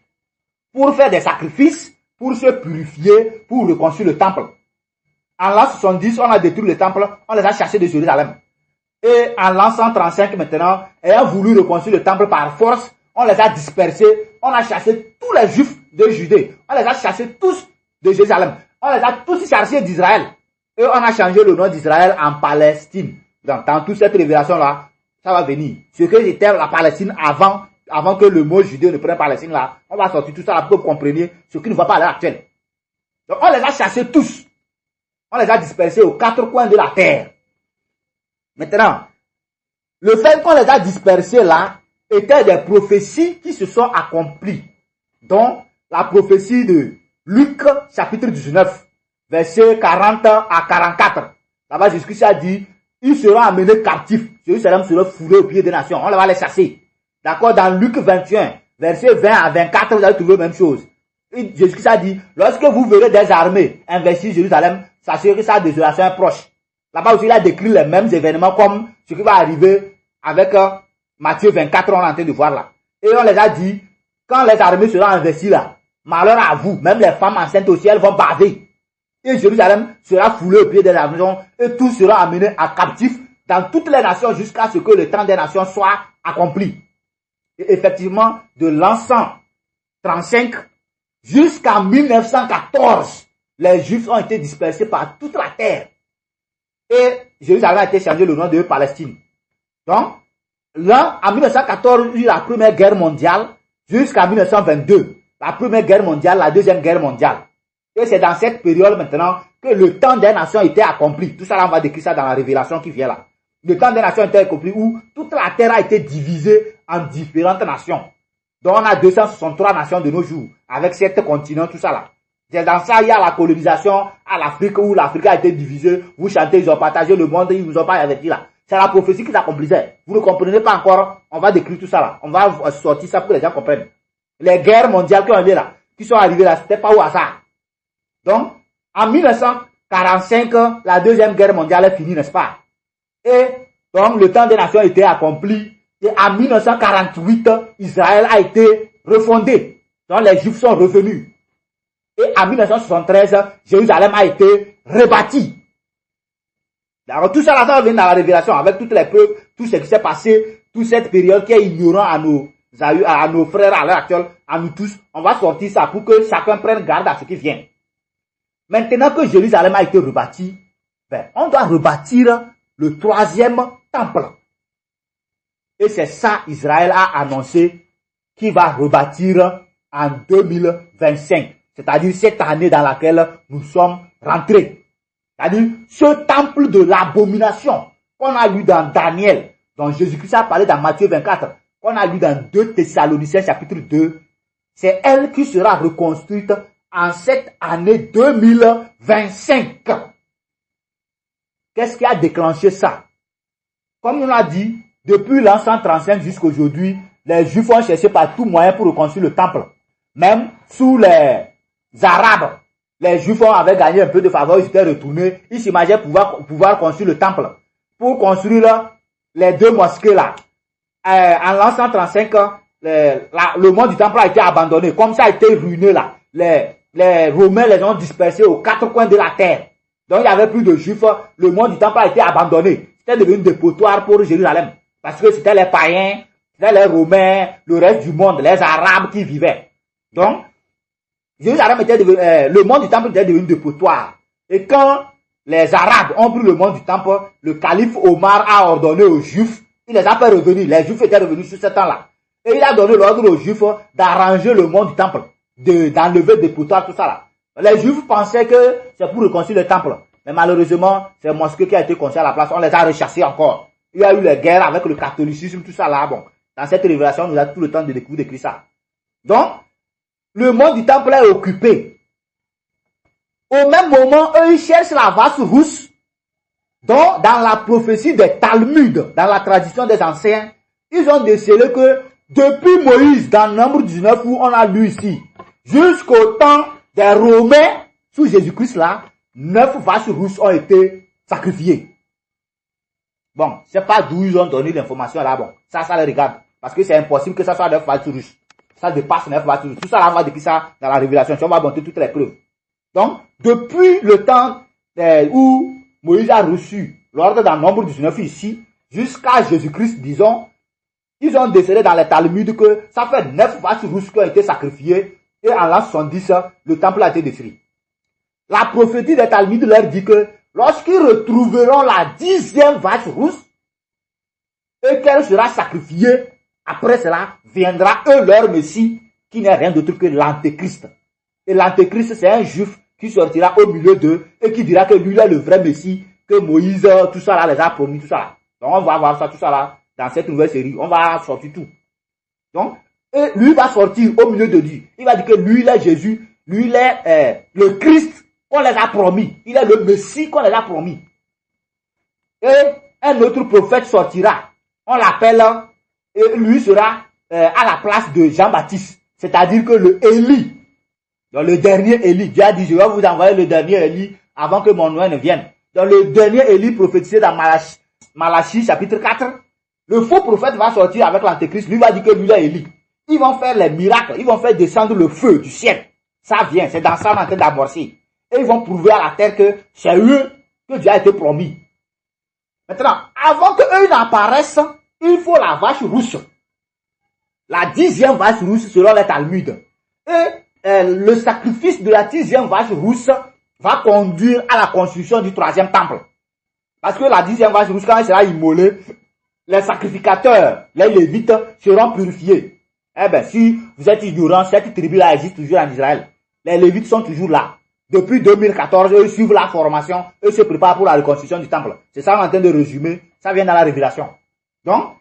pour faire des sacrifices, pour se purifier, pour reconstruire le temple. En l'an 70, on a détruit le temple, on les a chassés de Jérusalem. Et en l'an 135 maintenant, ayant voulu reconstruire le temple par force, on les a dispersés, on a chassé tous les juifs de Judée, on les a chassés tous de Jérusalem, on les a tous chassés d'Israël. Et on a changé le nom d'Israël en Palestine. Donc, dans toute cette révélation-là, ça va venir. Ce que c'était la Palestine avant que le mot Judée ne prenne Palestine là, on va sortir tout ça là pour que vous compreniez ce qui ne va pas à l'heure actuelle. Donc, on les a chassés tous. On les a dispersés aux 4 coins de la terre. Maintenant, le fait qu'on les a dispersés là, étaient des prophéties qui se sont accomplies. Donc, la prophétie de Luc, chapitre 19, versets 40 à 44. Là-bas, Jésus-Christ a dit, ils seront amenés captifs. Jérusalem sera foulé au pied des nations. On va les chasser. D'accord? Dans Luc 21, versets 20 à 24, vous allez trouver la même chose. Jésus-Christ a dit, lorsque vous verrez des armées investir Jérusalem, sachez que sa désolation est proche. Là-bas aussi, il a décrit les mêmes événements comme ce qui va arriver avec Matthieu 24, on est en train de voir là. Et on les a dit, quand les armées seront investies là, malheur à vous, même les femmes enceintes aussi, elles vont baver. Et Jérusalem sera foulé au pied des nations et tout sera amené à captif dans toutes les nations jusqu'à ce que le temps des nations soit accompli. Et effectivement, de l'an 135 jusqu'en 1914, les Juifs ont été dispersés par toute la terre. Et Jérusalem a été changé le nom de Palestine. Donc, là, en 1914, il y a eu la Première Guerre mondiale jusqu'en 1922. La Première Guerre mondiale, la Deuxième Guerre mondiale. Et c'est dans cette période maintenant que le temps des nations était accompli. Tout ça, là, on va décrire ça dans la révélation qui vient là. Le temps des nations était accompli où toute la terre a été divisée en différentes nations. Donc, on a 263 nations de nos jours, avec 7 continents, tout ça là. C'est dans ça, il y a la colonisation à l'Afrique, où l'Afrique a été divisée. Vous chantez, ils ont partagé le monde, ils vous ont pas averti là. C'est la prophétie qui s'accomplissait. Vous ne comprenez pas encore, on va décrire tout ça là. On va sortir ça pour que les gens comprennent. Les guerres mondiales qui ont été là. qui sont arrivés là, c'était pas au hasard. Donc, en 1945, la Deuxième Guerre mondiale est finie, n'est-ce pas? Et donc, le temps des nations a été accompli. Et en 1948, Israël a été refondé. Donc, les Juifs sont revenus. Et en 1973, Jérusalem a été rebâti. Alors, tout ça, là, ça vient dans la révélation, avec toutes les preuves, tout ce qui s'est passé, toute cette période qui est ignorant à nos frères à l'heure actuelle, à nous tous. On va sortir ça pour que chacun prenne garde à ce qui vient. Maintenant que Jérusalem a été rebâti, ben, on doit rebâtir le troisième temple. Et c'est ça Israël a annoncé qu'il va rebâtir en 2025. C'est-à-dire cette année dans laquelle nous sommes rentrés. C'est-à-dire ce temple de l'abomination qu'on a lu dans Daniel, dont Jésus-Christ a parlé dans Matthieu 24, qu'on a lu dans 2 Thessaloniciens chapitre 2, c'est elle qui sera reconstruite en cette année 2025. Qu'est-ce qui a déclenché ça? Comme on a dit, depuis l'an 135 jusqu'à aujourd'hui, les Juifs ont cherché par tout moyen pour reconstruire le temple. Même sous les Arabes, les Juifs avaient gagné un peu de faveur, ils étaient retournés, ils s'imaginaient pouvoir construire le temple. Pour construire les 2 mosquées là. En l'an 135, le mont du temple a été abandonné. Comme ça a été ruiné là. Les Romains les ont dispersés aux 4 coins de la terre. Donc il n'y avait plus de Juifs. Le mont du temple a été abandonné. C'était devenu un dépotoir pour Jérusalem. Parce que c'était les païens, c'était les Romains, le reste du monde, les Arabes qui vivaient. Donc, Jérusalem était devenu, le mont du temple était devenu un dépotoir. Et quand les Arabes ont pris le mont du temple, le calife Omar a ordonné aux Juifs, il les a fait revenir. Les Juifs étaient revenus sur ce temps-là. Et il a donné l'ordre aux Juifs d'arranger le mont du temple, d'enlever des dépotoirs, tout ça là. Les Juifs pensaient que c'est pour reconstruire le temple. Mais malheureusement, c'est le mosquée qui a été construit à la place. On les a rechassés encore. Il y a eu les guerres avec le catholicisme, tout ça là. Bon, dans cette révélation, nous avons tout le temps de découvrir ça. Donc, le mont du temple est occupé. Au même moment, eux, ils cherchent la vache rousse. Donc, dans la prophétie des Talmuds, dans la tradition des anciens, ils ont décelé que depuis Moïse, dans Nombre 19, où on a lu ici, jusqu'au temps des Romains, sous Jésus-Christ là, 9 vaches rousses ont été sacrifiées. Bon, c'est pas d'où ils ont donné l'information là, bon, ça les regarde. Parce que c'est impossible que ça soit 9 vaches rousses. Ça dépasse 9 vaches rousses. Tout ça là, on va décrire ça dans la révélation. On va montrer toutes les preuves. Donc, depuis le temps où Moïse a reçu l'ordre dans Nombre 19 ici, jusqu'à Jésus-Christ, disons, ils ont décelé dans les Talmuds que ça fait 9 vaches rousses qui ont été sacrifiées et en l'an 70, le temple a été détruit. La prophétie des Talmuds leur dit que lorsqu'ils retrouveront la 10e vache rousse et qu'elle sera sacrifiée, après cela viendra leur Messie qui n'est rien d'autre que l'Antéchrist. Et l'Antéchrist, c'est un juif qui sortira au milieu d'eux et qui dira que lui est le vrai Messie, que Moïse, tout ça là, les a promis, tout ça là. Donc on va voir ça, tout ça là, dans cette nouvelle série. On va sortir tout. Donc, et lui va sortir au milieu de Dieu. Il va dire que lui, il est Jésus, lui, il est le Christ qu'on les a promis. Il est le Messie qu'on les a promis. Et un autre prophète sortira. On l'appelle, et lui sera à la place de Jean-Baptiste. C'est-à-dire que le Élie, donc le dernier Élie, Dieu a dit, je vais vous envoyer le dernier Élie avant que mon nom ne vienne. Donc le dernier Élie prophétisé dans Malachie chapitre 4, le faux prophète va sortir avec l'Antéchrist, lui va dire que lui est Élie. Ils vont faire les miracles, ils vont faire descendre le feu du ciel. Ça vient, c'est dans ça qu'on est en train d'amorcer. Et ils vont prouver à la terre que c'est eux que Dieu a été promis. Maintenant, avant qu'eux n'apparaissent, il faut la vache rousse. La 10e vache rousse selon les Talmuds. Et le sacrifice de la 10e vache rousse va conduire à la construction du 3e temple. Parce que la 10e vache rousse, quand elle sera immolée, les sacrificateurs, les Lévites, seront purifiés. Eh bien, si vous êtes ignorant, cette tribu-là existe toujours en Israël. Les Lévites sont toujours là. Depuis 2014, eux suivent la formation, eux se préparent pour la reconstruction du temple. C'est ça qu'on est en train de résumer, ça vient dans la révélation. Donc,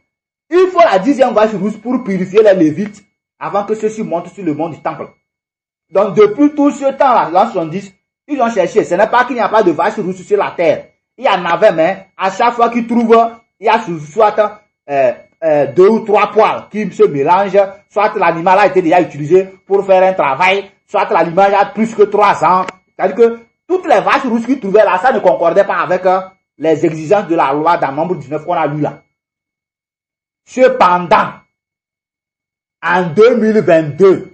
il faut la 10e vache rousse pour purifier les Lévites avant que ceux-ci montent sur le mont du temple. Donc, depuis tout ce temps-là, l'an 70, ils ont cherché. Ce n'est pas qu'il n'y a pas de vache rousse sur la terre. Il y en avait, mais à chaque fois qu'ils trouvent, il y a soit 2 ou 3 poils qui se mélangent, soit l'animal a été déjà utilisé pour faire un travail, soit l'image a plus que 3 ans. C'est-à-dire que toutes les vaches rousses qu'ils trouvaient là, ça ne concordait pas avec les exigences de la loi dans Nombre 19 qu'on a lu là. Cependant, en 2022,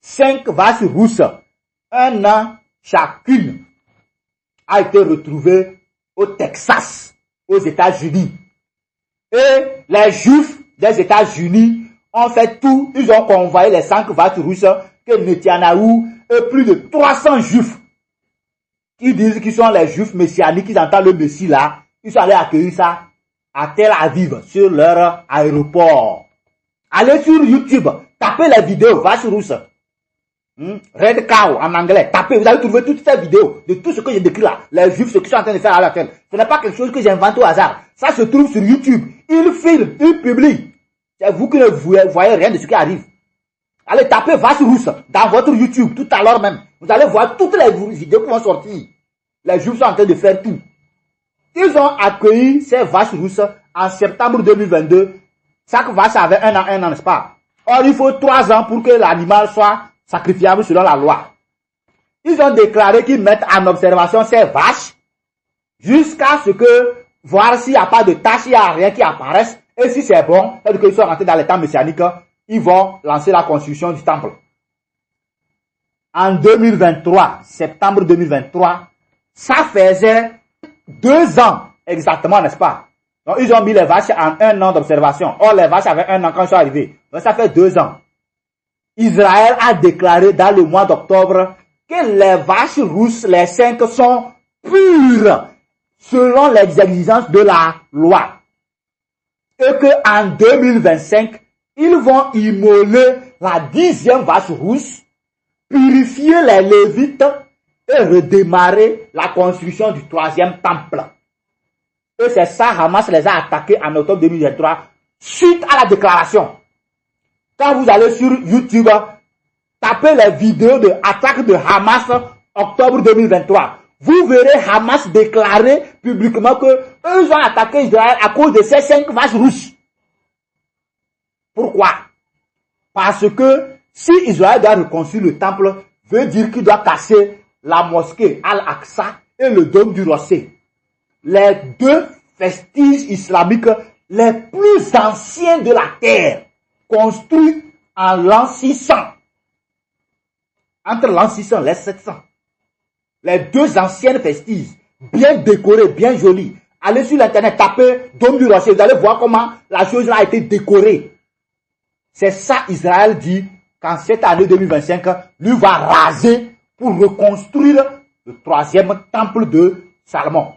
5 vaches rousses, 1 an chacune, a été retrouvée au Texas, aux États-Unis. Et les Juifs des États-Unis ont fait tout, ils ont convoyé les 5 vaches rousses que Netanyahou et plus de 300 Juifs qui disent qu'ils sont les Juifs messianiques, qu'ils entendent le Messie là, ils sont allés accueillir ça à Tel Aviv, sur leur aéroport. Allez sur YouTube, tapez les vidéos, vaches rousses. Red Cow en anglais, tapez, vous allez trouver toutes ces vidéos de tout ce que j'ai décrit là. Les Juifs, ce qu'ils sont en train de faire à l'actuel. Ce n'est pas quelque chose que j'invente au hasard. Ça se trouve sur YouTube. Ils filment, ils publient. C'est vous qui ne voyez rien de ce qui arrive. Allez taper vache rousse dans votre YouTube tout à l'heure même. Vous allez voir toutes les vidéos qui vont sortir. Les Juifs sont en train de faire tout. Ils ont accueilli ces vaches rousses en septembre 2022. Chaque vache avait 1 an, n'est-ce pas? Or, il faut 3 ans pour que l'animal soit sacrifiable selon la loi. Ils ont déclaré qu'ils mettent en observation ces vaches jusqu'à ce que, voir s'il n'y a pas de taches, il n'y a rien qui apparaisse. Et si c'est bon, c'est-à-dire qu'ils sont rentrés dans les temps messianiques, ils vont lancer la construction du temple. En 2023, septembre 2023, ça faisait 2 ans exactement, n'est-ce pas? Donc, ils ont mis les vaches en 1 an d'observation. Or, les vaches avaient 1 an quand ils sont arrivés. Donc, ça fait 2 ans. Israël a déclaré dans le mois d'octobre que les vaches rousses, les 5, sont pures selon les exigences de la loi. Et qu'en 2025, ils vont immoler la 10e vache rousse, purifier les Lévites et redémarrer la construction du 3e temple. Et c'est ça, Hamas les a attaqués en octobre 2023 suite à la déclaration. Quand vous allez sur YouTube, tapez les vidéos de attaque de Hamas octobre 2023. Vous verrez Hamas déclarer publiquement que eux ont attaqué Israël à cause de ces 5 vaches rousses. Pourquoi? Parce que si Israël doit reconstruire le temple, veut dire qu'il doit casser la mosquée Al-Aqsa et le dôme du Rossé. Les 2 vestiges islamiques les plus anciens de la terre, construits en l'an 600. Entre l'an 600 et l'an 700. Les 2 anciennes vestiges, bien décorées, bien jolies. Allez sur l'internet, tapez Dôme du Rocher, vous allez voir comment la chose là a été décorée. C'est ça Israël dit qu'en cette année 2025, lui va raser pour reconstruire le 3e temple de Salomon.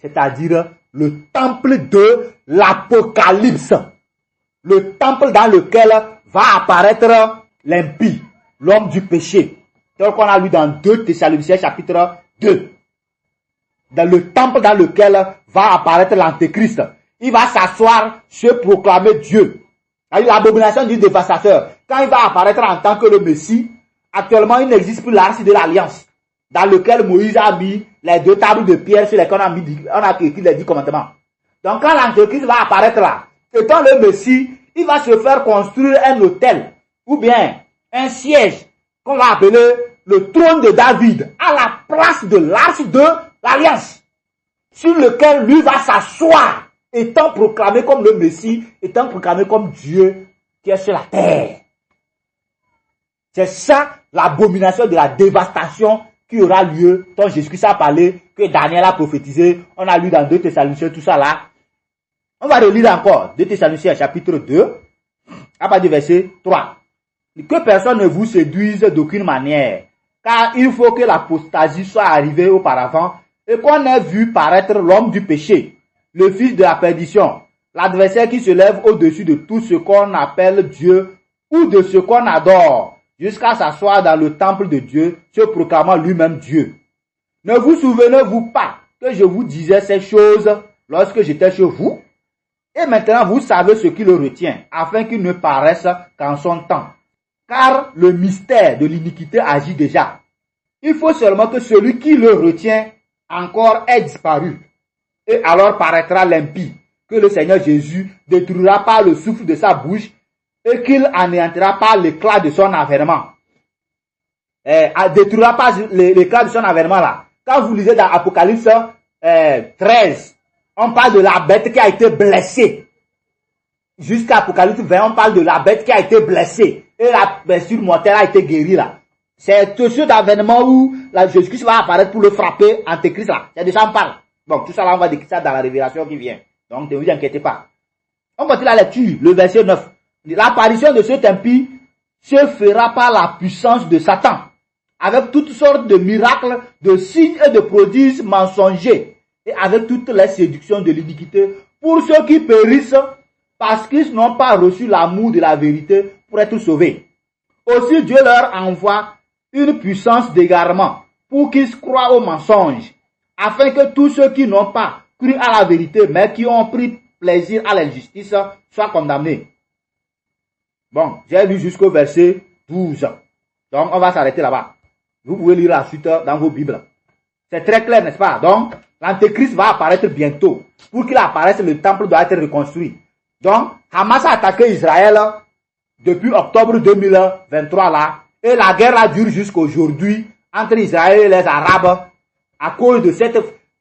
C'est-à-dire le temple de l'Apocalypse. Le temple dans lequel va apparaître l'impie, l'homme du péché. Tel qu'on a lu dans 2 Thessaloniciens chapitre 2. Dans le temple dans lequel va apparaître l'antéchrist. Il va s'asseoir, se proclamer Dieu. L'abomination du dévastateur. Quand il va apparaître en tant que le Messie, actuellement il n'existe plus l'arche de l'alliance. Dans lequel Moïse a mis les 2 tables de pierre sur lesquelles on a écrit les 10 commandements. Donc quand l'antéchrist va apparaître là, étant le Messie, il va se faire construire un hôtel ou bien un siège qu'on va appeler le trône de David à la place de l'arche de l'alliance sur lequel lui va s'asseoir étant proclamé comme le Messie, étant proclamé comme Dieu qui est sur la terre. C'est ça l'abomination de la dévastation qui aura lieu, dont Jésus-Christ a parlé, que Daniel a prophétisé, on a lu dans 2 Thessaloniciens, tout ça là. On va relire encore 2 Thessaloniciens chapitre 2, à partir du verset 3. Que personne ne vous séduise d'aucune manière, car il faut que l'apostasie soit arrivée auparavant et qu'on ait vu paraître l'homme du péché, le fils de la perdition, l'adversaire qui se lève au-dessus de tout ce qu'on appelle Dieu ou de ce qu'on adore, jusqu'à s'asseoir dans le temple de Dieu, se proclamant lui-même Dieu. Ne vous souvenez-vous pas que je vous disais ces choses lorsque j'étais chez vous? Et maintenant vous savez ce qui le retient, afin qu'il ne paraisse qu'en son temps. Car le mystère de l'iniquité agit déjà. Il faut seulement que celui qui le retient encore ait disparu. Et alors paraîtra l'impie, que le Seigneur Jésus détruira par le souffle de sa bouche et qu'il anéantira par l'éclat de son avènement. détruira pas l'éclat de son avènement là. Quand vous lisez dans Apocalypse 13, on parle de la bête qui a été blessée. Jusqu'à Apocalypse 20, on parle de la bête qui a été blessée. Et la blessure mortelle a été guérie là. C'est ce d'avènement où Jésus-Christ va apparaître pour le frapper, Antéchrist là. C'est de ça on parle. Bon, tout ça là, on va décrire ça dans la révélation qui vient. Donc, ne vous inquiétez pas. On continue la lecture, le verset 9. L'apparition de cet impie se fera par la puissance de Satan, avec toutes sortes de miracles, de signes et de prodiges mensongers, et avec toutes les séductions de l'iniquité, pour ceux qui périssent, parce qu'ils n'ont pas reçu l'amour de la vérité pour être sauvés. Aussi Dieu leur envoie une puissance d'égarement, pour qu'ils croient au mensonge, afin que tous ceux qui n'ont pas cru à la vérité, mais qui ont pris plaisir à l'injustice, soient condamnés. Bon, j'ai lu jusqu'au verset 12. Donc, on va s'arrêter là-bas. Vous pouvez lire la suite dans vos Bibles. C'est très clair, n'est-ce pas? Donc, l'Antéchrist va apparaître bientôt. Pour qu'il apparaisse, le temple doit être reconstruit. Donc, Hamas a attaqué Israël depuis octobre 2023 là. Et la guerre là dure jusqu'aujourd'hui entre Israël et les Arabes à cause de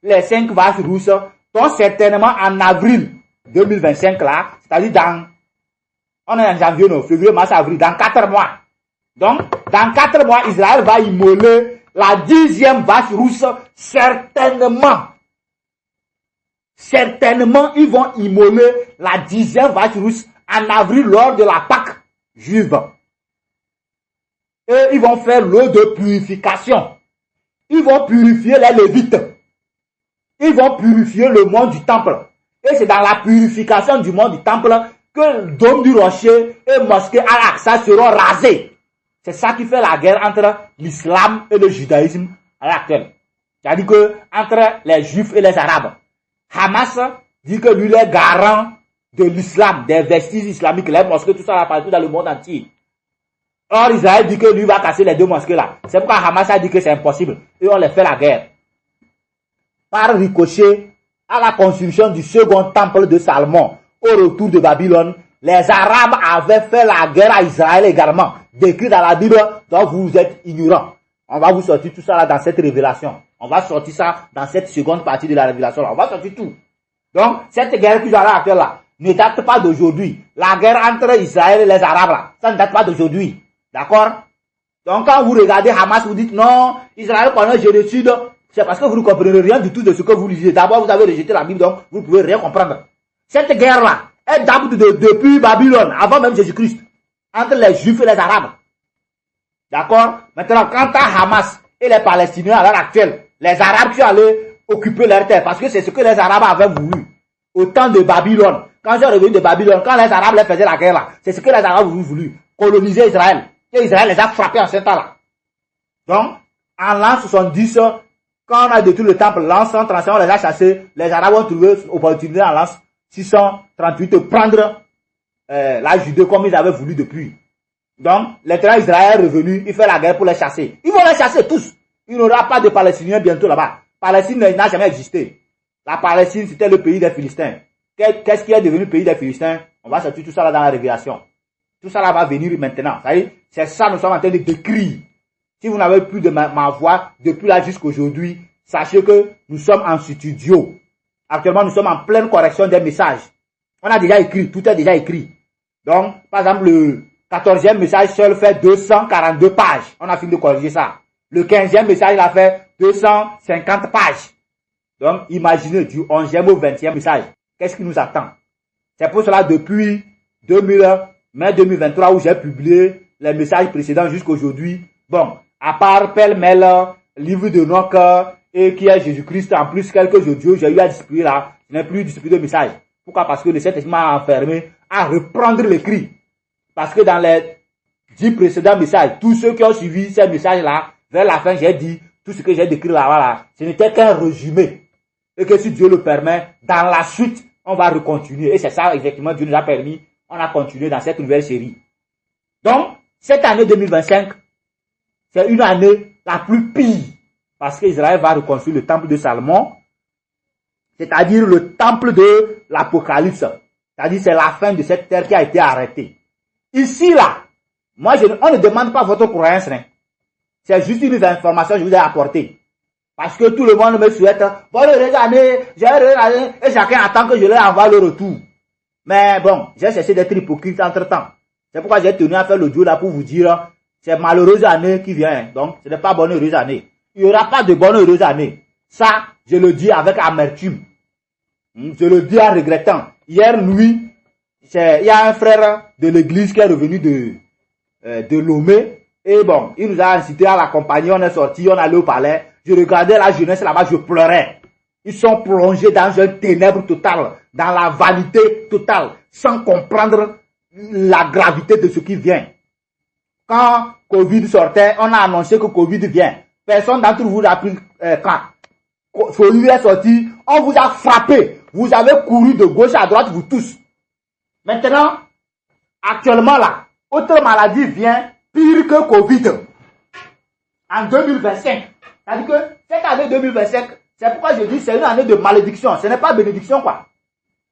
les 5 vaches rousses. Donc, certainement en avril 2025 là, c'est-à-dire on est en janvier, non, février, mars, avril, dans 4 mois. Donc, dans 4 mois, Israël va immoler la 10e vache rousse, certainement. Certainement, ils vont immoler la 10e vache rousse en avril lors de la Pâque juive. Et ils vont faire l'eau de purification. Ils vont purifier les Lévites. Ils vont purifier le monde du temple. Et c'est dans la purification du monde du temple que le dôme du rocher et mosquée Al-Aqsa seront rasés. C'est ça qui fait la guerre entre l'islam et le judaïsme à l'actuel. C'est-à-dire que entre les juifs et les arabes. Hamas dit que lui est garant de l'islam, des vestiges islamiques, les mosquées, tout ça là, partout dans le monde entier. Or, Israël dit que lui va casser les 2 mosquées là. C'est pourquoi Hamas a dit que c'est impossible. Et on les fait la guerre. Par ricochet, à la construction du second temple de Salomon, au retour de Babylone, les Arabes avaient fait la guerre à Israël également, décrit dans la Bible, donc vous êtes ignorants. On va vous sortir tout ça là dans cette révélation. On va sortir ça dans cette seconde partie de la révélation là. On va sortir tout. Donc, cette guerre qui à l'actuel là ne date pas d'aujourd'hui. La guerre entre Israël et les Arabes là, ça ne date pas d'aujourd'hui. D'accord? Donc, quand vous regardez Hamas, vous dites non, Israël connaît le génocide. C'est parce que vous ne comprenez rien du tout de ce que vous lisez. D'abord, vous avez rejeté la Bible, donc vous ne pouvez rien comprendre. Cette guerre-là, elle date depuis Babylone, avant même Jésus-Christ, entre les Juifs et les Arabes. D'accord? Maintenant, quant à Hamas et les Palestiniens à l'heure actuelle, les Arabes qui allaient occuper leur terre, parce que c'est ce que les Arabes avaient voulu. Au temps de Babylone, quand ils sont revenus de Babylone, quand les Arabes les faisaient la guerre là, c'est ce que les Arabes avaient voulu, coloniser Israël. Et Israël les a frappés en ce temps-là. Donc, en l'an 70, quand on a détruit le temple, l'an 135, on les a chassés, les Arabes ont trouvé opportunité en l'an 638 de prendre la Judée comme ils avaient voulu depuis. Donc, l'éternel Israël est revenu, il fait la guerre pour les chasser. Ils vont les chasser tous. Il n'y aura pas de Palestiniens bientôt là-bas. Palestine n'a jamais existé. La Palestine, c'était le pays des Philistins. Qu'est-ce qui est devenu le pays des Philistins? On va sortir tout ça là dans la révélation. Tout ça là va venir maintenant. C'est ça nous sommes en train de décrire. Si vous n'avez plus de ma voix depuis là jusqu'aujourd'hui, sachez que nous sommes en studio. Actuellement, nous sommes en pleine correction des messages. On a déjà écrit, tout est déjà écrit. Donc, par exemple, le 14e message seul fait 242 pages. On a fini de corriger ça. Le 15e message, il a fait 250 pages. Donc, imaginez du 11e au 20e message. Qu'est-ce qui nous attend? C'est pour cela, depuis mai 2023, où j'ai publié les messages précédents jusqu'aujourd'hui. Bon, à part pêle-mêle, livre de Noc et qui est Jésus-Christ, en plus quelques audios, j'ai eu à distribuer là. Je n'ai plus distribué de messages. Pourquoi? Parce que le Saint-Esprit m'a enfermé à reprendre l'écrit. Parce que dans les 10 précédents messages, tous ceux qui ont suivi ces messages-là, vers la fin, j'ai dit, tout ce que j'ai décrit là-bas, là, ce n'était qu'un résumé. Et que si Dieu le permet, dans la suite, on va recontinuer. Et c'est ça, effectivement, Dieu nous a permis. On a continué dans cette nouvelle série. Donc, cette année 2025, c'est une année la plus pire. Parce qu'Israël va reconstruire le temple de Salomon. C'est-à-dire le temple de l'Apocalypse. C'est-à-dire c'est la fin de cette terre qui a été arrêtée. Ici, là, on ne demande pas votre croyance. Hein. C'est juste une information que je vous ai apportée. Parce que tout le monde me souhaite bonne heureuse année, joyeuse année, et chacun attend que je leur envoie le retour. Mais bon, j'ai cessé d'être hypocrite entre temps. C'est pourquoi j'ai tenu à faire l'audio là pour vous dire, c'est malheureuse année qui vient. Donc, ce n'est pas bonne heureuse année. Il n'y aura pas de bonne heureuse année. Ça, je le dis avec amertume. Je le dis en regrettant. Hier nuit, il y a un frère de l'église qui est revenu de Lomé. Et bon, il nous a incité à l'accompagner. On est sorti, on allait au palais. Je regardais la jeunesse là-bas, je pleurais. Ils sont plongés dans un ténèbre total, dans la vanité totale, sans comprendre la gravité de ce qui vient. Quand Covid sortait, on a annoncé que Covid vient. Personne d'entre vous n'a pris quand Covid est sorti, on vous a frappé. Vous avez couru de gauche à droite, vous tous. Maintenant, actuellement là, autre maladie vient pire que Covid. En 2025. C'est-à-dire que cette année 2025, c'est pourquoi je dis c'est une année de malédiction. Ce n'est pas bénédiction quoi.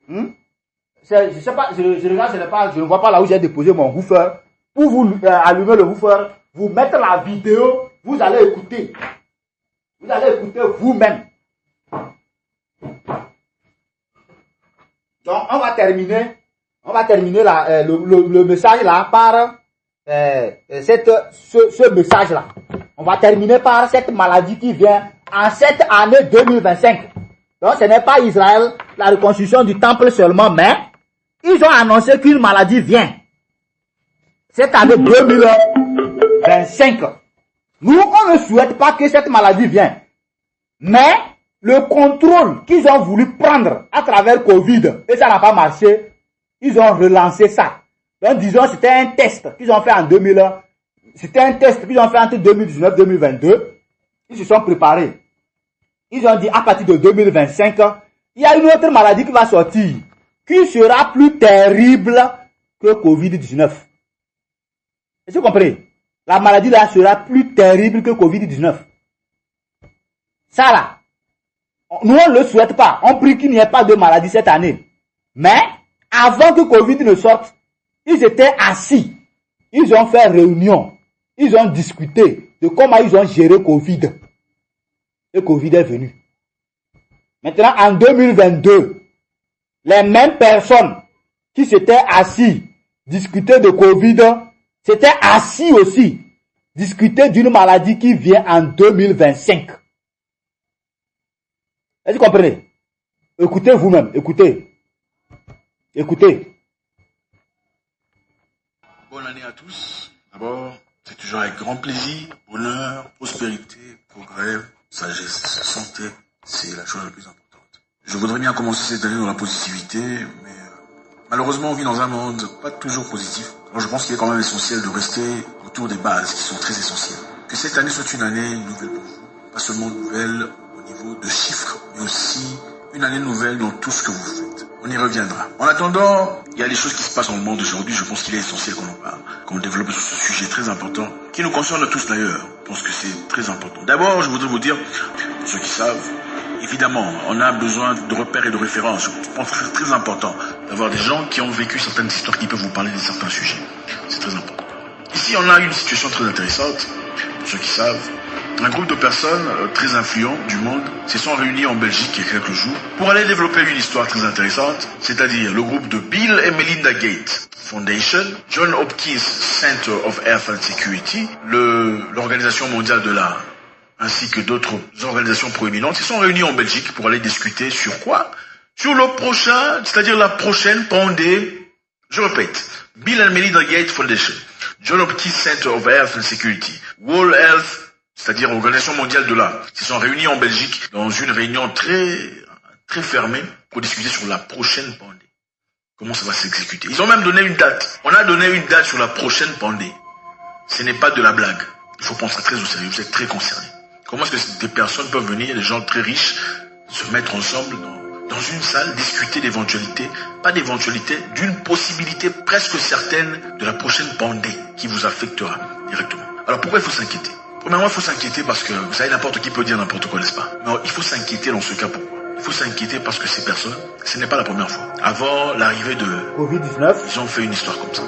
Je sais pas, je regarde, je ne vois pas là où j'ai déposé mon woofer. Pour vous allumer le woofer, vous mettre la vidéo, vous allez écouter. Vous allez écouter vous-même. Donc on va terminer le message là par ce message là. On va terminer par cette maladie qui vient en cette année 2025. Donc ce n'est pas Israël, la reconstruction du temple seulement, mais ils ont annoncé qu'une maladie vient. Cette année 2025. Nous, on ne souhaite pas que cette maladie vienne. Mais le contrôle qu'ils ont voulu prendre à travers Covid, et ça n'a pas marché, ils ont relancé ça. Donc disons, c'était un test qu'ils ont fait en 2000. C'était un test qu'ils ont fait entre 2019 et 2022. Ils se sont préparés. Ils ont dit à partir de 2025, il y a une autre maladie qui va sortir, qui sera plus terrible que Covid-19. Est-ce que vous comprenez? La maladie là sera plus terrible que Covid-19. Ça là, nous on ne le souhaite pas. On prie qu'il n'y ait pas de maladie cette année. Mais, avant que Covid ne sorte, ils étaient assis. Ils ont fait réunion. Ils ont discuté de comment ils ont géré Covid. Et Covid est venu. Maintenant, en 2022, les mêmes personnes qui s'étaient assis, discuter de Covid, s'étaient assis aussi, discuter d'une maladie qui vient en 2025. Est-ce que vous comprenez? Écoutez vous-même, écoutez. Écoutez. Bonne année à tous. D'abord, c'est toujours avec grand plaisir, bonheur, prospérité, progrès, sagesse, santé. C'est la chose la plus importante. Je voudrais bien commencer cette année dans la positivité, mais malheureusement, on vit dans un monde pas toujours positif. Alors je pense qu'il est quand même essentiel de rester autour des bases qui sont très essentielles. Que cette année soit une année nouvelle pour vous. Pas seulement nouvelle au niveau de chiffres, mais aussi une année nouvelle dans tout ce que vous faites. On y reviendra. En attendant, il y a des choses qui se passent dans le monde aujourd'hui. Je pense qu'il est essentiel qu'on en parle, qu'on développe sur ce sujet très important, qui nous concerne tous d'ailleurs. Je pense que c'est très important. D'abord, je voudrais vous dire, pour ceux qui savent, évidemment, on a besoin de repères et de références. Je pense que c'est très important d'avoir des gens qui ont vécu certaines histoires qui peuvent vous parler de certains sujets. C'est très important. Ici, on a une situation très intéressante. Pour ceux qui savent, un groupe de personnes très influents du monde se sont réunis en Belgique il y a quelques jours pour aller développer une histoire très intéressante, c'est-à-dire le groupe de Bill et Melinda Gates Foundation, John Hopkins Center of Health and Security, l'Organisation mondiale de l'art, ainsi que d'autres organisations proéminentes, se sont réunis en Belgique pour aller discuter sur quoi? Sur le prochain, c'est-à-dire la prochaine pandémie. Je répète, Bill and Melinda Gates Foundation, John Hopkins Center of Health and Security, World Health, c'est-à-dire l'Organisation mondiale de l'art, se sont réunis en Belgique dans une réunion très fermée pour discuter sur la prochaine pandémie. Comment ça va s'exécuter? Ils ont même donné une date. On a donné une date sur la prochaine pandémie. Ce n'est pas de la blague. Il faut penser très au sérieux, vous êtes très concernés. Comment est-ce que des personnes peuvent venir, des gens très riches, se mettre ensemble dans une salle, discuter d'éventualités, pas d'éventualité, d'une possibilité presque certaine de la prochaine pandémie qui vous affectera directement. Alors pourquoi il faut s'inquiéter? Premièrement, il faut s'inquiéter parce que, vous savez, n'importe qui peut dire n'importe quoi, n'est-ce pas? Mais il faut s'inquiéter dans ce cas pourquoi? Il faut s'inquiéter parce que ces personnes, ce n'est pas la première fois. Avant l'arrivée de Covid-19, ils ont fait une histoire comme ça.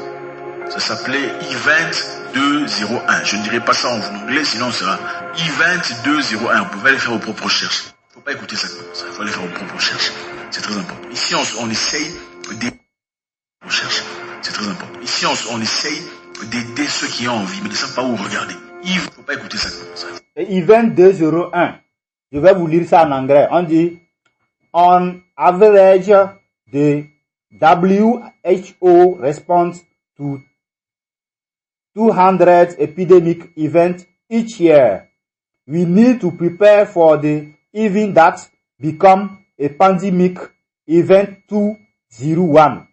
Ça s'appelait Event 201. Je ne dirai pas ça en anglais, sinon ce sera Event 201. Vous pouvez aller faire vos propres recherches. Il ne faut pas écouter ça comme ça. Il faut aller faire vos propres recherches. C'est très important. Ici, on essaye d'aider recherches. C'est très important. Ici, on essaye d'aider ceux qui ont envie, mais ne savent pas où regarder. Il ne faut pas écouter ça comme ça. Event 201. Je vais vous lire ça en anglais. On dit, on average, the WHO responds to 200 epidemic events each year. We need to prepare for the event that become a pandemic event 201.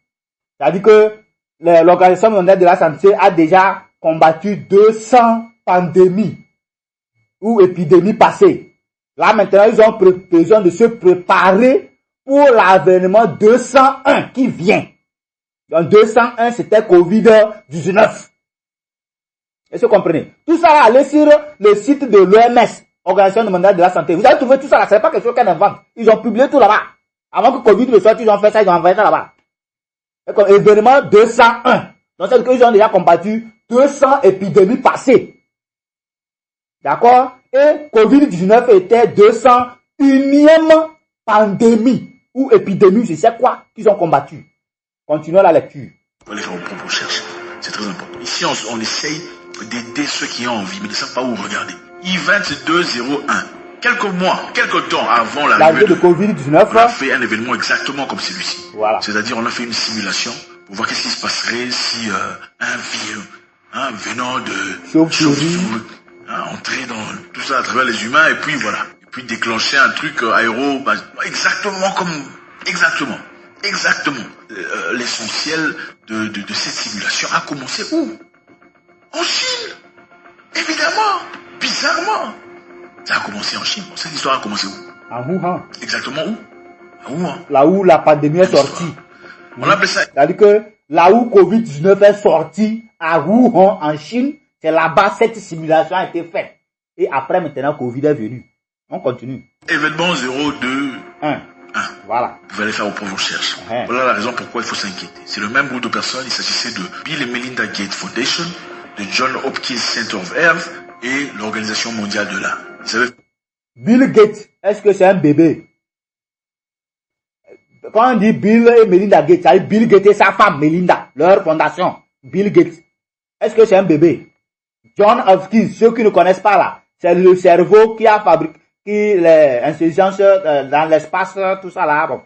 C'est-à-dire que l'Organisation mondiale de la santé a déjà combattu 200 pandémies ou épidémies passées. Là, maintenant, ils ont besoin de se préparer pour l'avènement 201 qui vient. Donc, 201, c'était Covid-19. Est-ce que vous comprenez? Tout ça, là, allez sur le site de l'OMS, Organisation mondiale de la santé. Vous allez trouver tout ça là. Ce n'est pas quelque chose qu'on invente. Ils ont publié tout là-bas. Avant que Covid ne sorte, ils ont fait ça, ils ont envoyé ça là-bas. Événement 201. Donc, c'est qu'ils ont déjà combattu 200 épidémies passées. D'accord? Et Covid-19 était 201e pandémie ou épidémie, je sais quoi, qu'ils ont combattu. Continuons la lecture. Vous allez faire vos propres recherches. C'est très important. Ici, on essaye d'aider ceux qui ont envie, mais ne savent pas où regarder. Event 201. Quelques temps avant l'arrivée de Covid-19, on a fait un événement exactement comme celui-ci. Voilà. C'est-à-dire, on a fait une simulation pour voir qu'est-ce qui se passerait si un virus venant de chauve-souris entrer dans tout ça à travers les humains et puis voilà. Et puis déclencher un truc exactement. L'essentiel de cette simulation a commencé où? En Chine. Évidemment. Bizarrement. Ça a commencé en Chine. Cette histoire a commencé où? À Wuhan. Exactement où? À Wuhan. Là où la pandémie est sortie. On appelle ça. C'est-à-dire que là où Covid-19 est sorti, à Wuhan, en Chine, c'est là-bas cette simulation a été faite. Et après, maintenant, Covid est venu. On continue. Événement 021. Voilà. Vous pouvez aller faire vos propres recherches. Voilà la raison pourquoi il faut s'inquiéter. C'est le même groupe de personnes. Il s'agissait de Bill et Melinda Gates Foundation, de John Hopkins Center of Health et l'Organisation mondiale de l'art. Vous savez, Bill Gates, est-ce que c'est un bébé? Quand on dit Bill et Melinda Gates, ça veut dire Bill Gates et sa femme Melinda, leur fondation. Bill Gates. Est-ce que c'est un bébé? John Hopkins, ceux qui ne connaissent pas là, c'est le cerveau qui a fabriqué les intelligences dans l'espace, tout ça là. Bon,